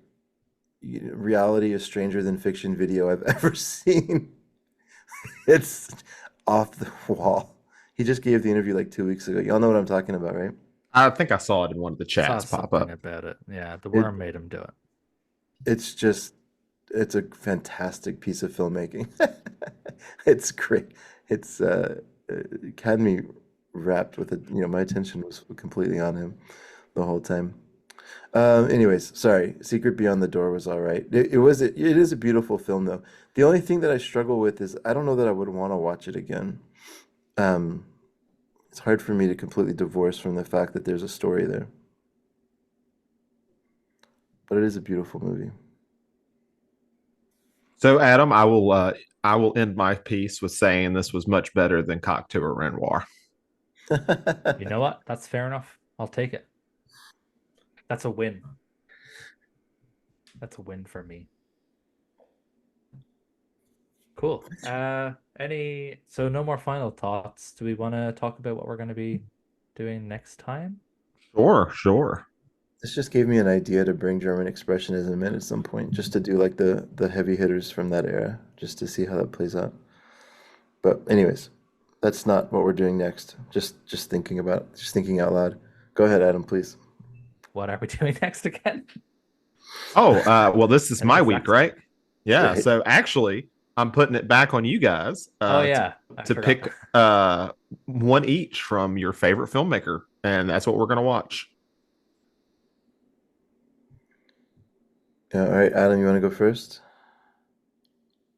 reality is stranger than fiction video I've ever seen. It's off the wall. He just gave the interview like 2 weeks ago. Y'all know what I'm talking about, right? I think I saw it in one of the I saw chats pop something up. about it. Yeah, the It worm made him do it. it's just it's a fantastic piece of filmmaking. It's great. It had me wrapped with it. My attention was completely on him the whole time. Anyways, sorry. Secret Beyond the Door was all right. It is a beautiful film though. The only thing that I struggle with is I don't know that I would want to watch it again. Um, it's hard for me to completely divorce from the fact that there's a story there, but it is a beautiful movie. So, Adam, I will end my piece with saying this was much better than Cocktail or Renoir. You know what? That's fair enough. I'll take it. That's a win. That's a win for me. Cool. So no more final thoughts. Do we want to talk about what we're going to be doing next time? Sure, sure. This just gave me an idea to bring German expressionism in at some point, just to do like the heavy hitters from that era, just to see how that plays out. But anyways, that's not what we're doing next. Just thinking out loud. Go ahead, Adam, please. What are we doing next again? Oh, well, this is I think my it's week, next week. right? Yeah. Right. So actually, I'm putting it back on you guys Oh yeah, I to forgot. pick one each from your favorite filmmaker, and that's what we're gonna watch. Yeah, all right, Adam, you want to go first?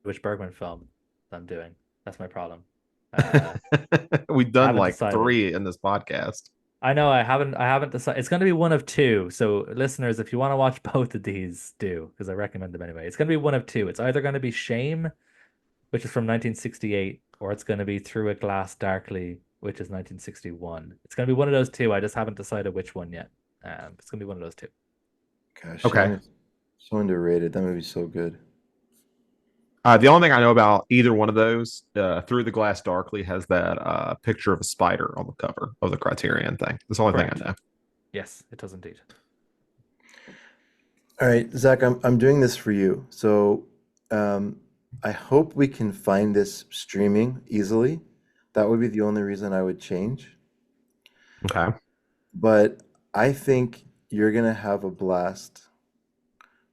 Which Bergman film I'm doing. That's my problem. Uh, We've I done haven't like decided. 3 in this podcast. I know I haven't decided. It's going to be one of two. So listeners, if you want to watch both of these, do because I recommend them anyway. It's going to be one of two. It's either going to be Shame which is from 1968, or it's going to be Through a Glass Darkly, which is 1961. It's going to be one of those two. I just haven't decided which one yet. It's going to be one of those two. Gosh, Shining Okay. is so underrated. That movie's so good. The only thing I know about either one of those, Through the Glass Darkly has that picture of a spider on the cover of the Criterion thing. That's the only thing Correct. I know. Yes, it does indeed. All right, Zach, I'm doing this for you. So, um, I hope we can find this streaming easily. That would be the only reason I would change. Okay. But I think you're gonna have a blast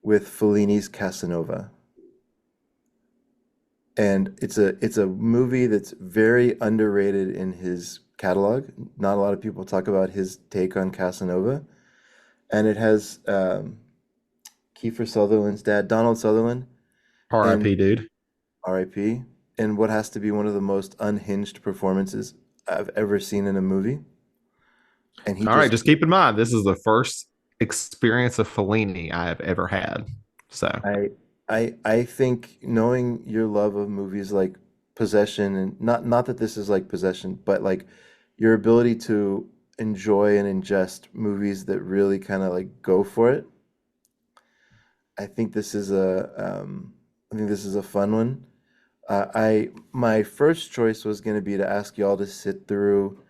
with Fellini's Casanova. And it's a movie that's very underrated in his catalog. Not a lot of people talk about his take on Casanova. And it has Kiefer Sutherland's dad, Donald Sutherland, and R.I.P. dude. R.I.P. And what has to be one of the most unhinged performances I've ever seen in a movie. And he All right, just, just keep in mind this is the first experience of Fellini I have ever had. So I, I think knowing your love of movies like Possession, and not that this is like Possession, but like your ability to enjoy and ingest movies that really kind of like go for it. I think this is I think this is a fun one. My first choice was going to be to ask y'all to sit through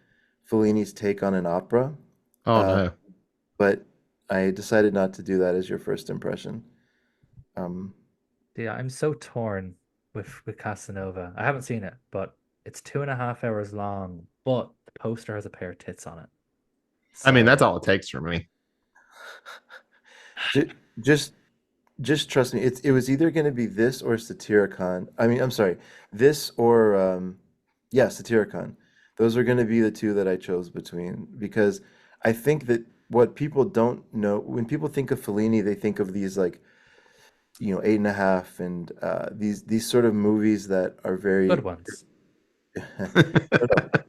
Fellini's take on an opera, oh uh, no. but I decided not to do that as your first impression. Um, Yeah, I'm so torn with Casanova. I haven't seen it, but it's 2.5 hours long. But the poster has a pair of tits on it. I mean, that's So all it takes for me. ju- just just trust me. It was either going to be this or Satyricon. I mean, I'm sorry, this or yeah, Satyricon. Those are going to be the two that I chose between because I think that what people don't know when people think of Fellini, they think of these like Eight and a Half and these sort of movies that are good very. ones. No, no.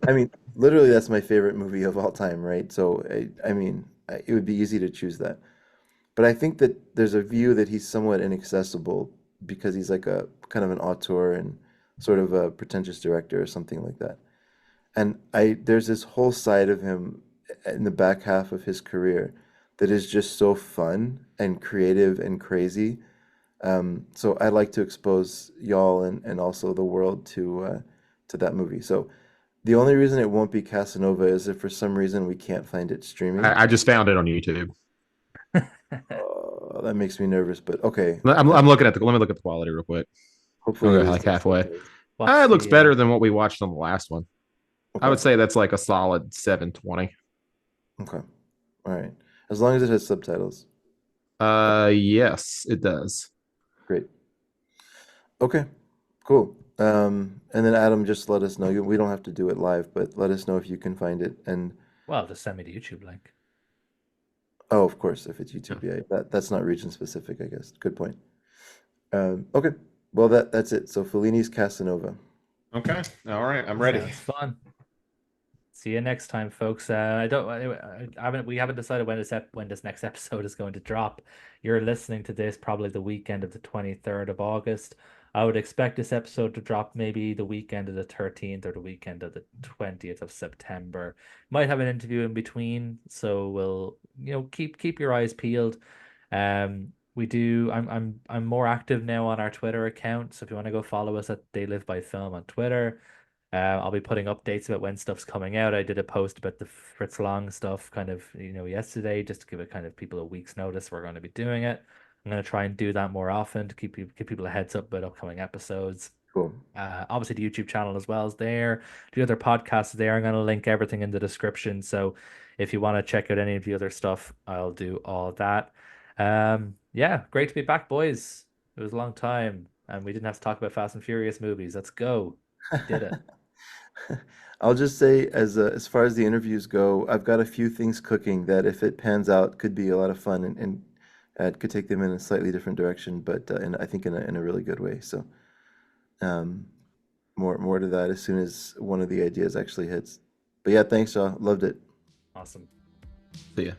I mean, literally, that's my favorite movie of all time, right? So I mean, it would be easy to choose that. But I think that there's a view that he's somewhat inaccessible because he's like a kind of an auteur and sort of a pretentious director or something like that. And I there's this whole side of him in the back half of his career that is just so fun and creative and crazy. So I'd like to expose y'all and also the world to that movie. So the only reason it won't be Casanova is if for some reason we can't find it streaming. I just found it on YouTube. That makes me nervous, but okay. I'm looking at the. Let me look at the quality real quick. Hopefully I'll at go least like there's halfway. subtitles. What's It looks the better than what we watched on the last one. I Okay. would say that's like a solid 720. Okay. All right. As long as it has subtitles. Yes, it does. Great. Okay. Cool. And then Adam, just let us know. We don't have to do it live, but let us know if you can find it. And well, just send me the YouTube link. oh, of course, if it's Yeah. YouTube, yeah, that's not region specific, I guess. Good point. Okay. Well, that's it. So Fellini's Casanova. Okay. All right. I'm ready. Sounds fun. See you next time, folks. I don't. I haven't. We haven't decided when this next episode is going to drop. You're listening to this probably the weekend of the 23rd of August. I would expect this episode to drop maybe the weekend of the 13th or the weekend of the 20th of September. Might have an interview in between, so we'll keep your eyes peeled. We do. I'm more active now on our Twitter account, so if you want to go follow us at They Live by Film on Twitter. I'll be putting updates about when stuff's coming out. I did a post about the Fritz Lang stuff kind of, yesterday, just to give it kind of people a week's notice. We're going to be doing it. I'm going to try and do that more often to give people a heads up about upcoming episodes. Cool. Obviously, the YouTube channel as well is there. The other podcasts there. I'm going to link everything in the description. So if you want to check out any of the other stuff, I'll do all that. Yeah, great to be back, boys. It was a long time, and we didn't have to talk about Fast and Furious movies. Let's go. We did it. I'll just say, as far as the interviews go, I've got a few things cooking that, if it pans out, could be a lot of fun and it could take them in a slightly different direction, but I think in a really good way. So, um, more to that as soon as one of the ideas actually hits. But yeah, thanks, y'all. Loved it. Awesome. See ya.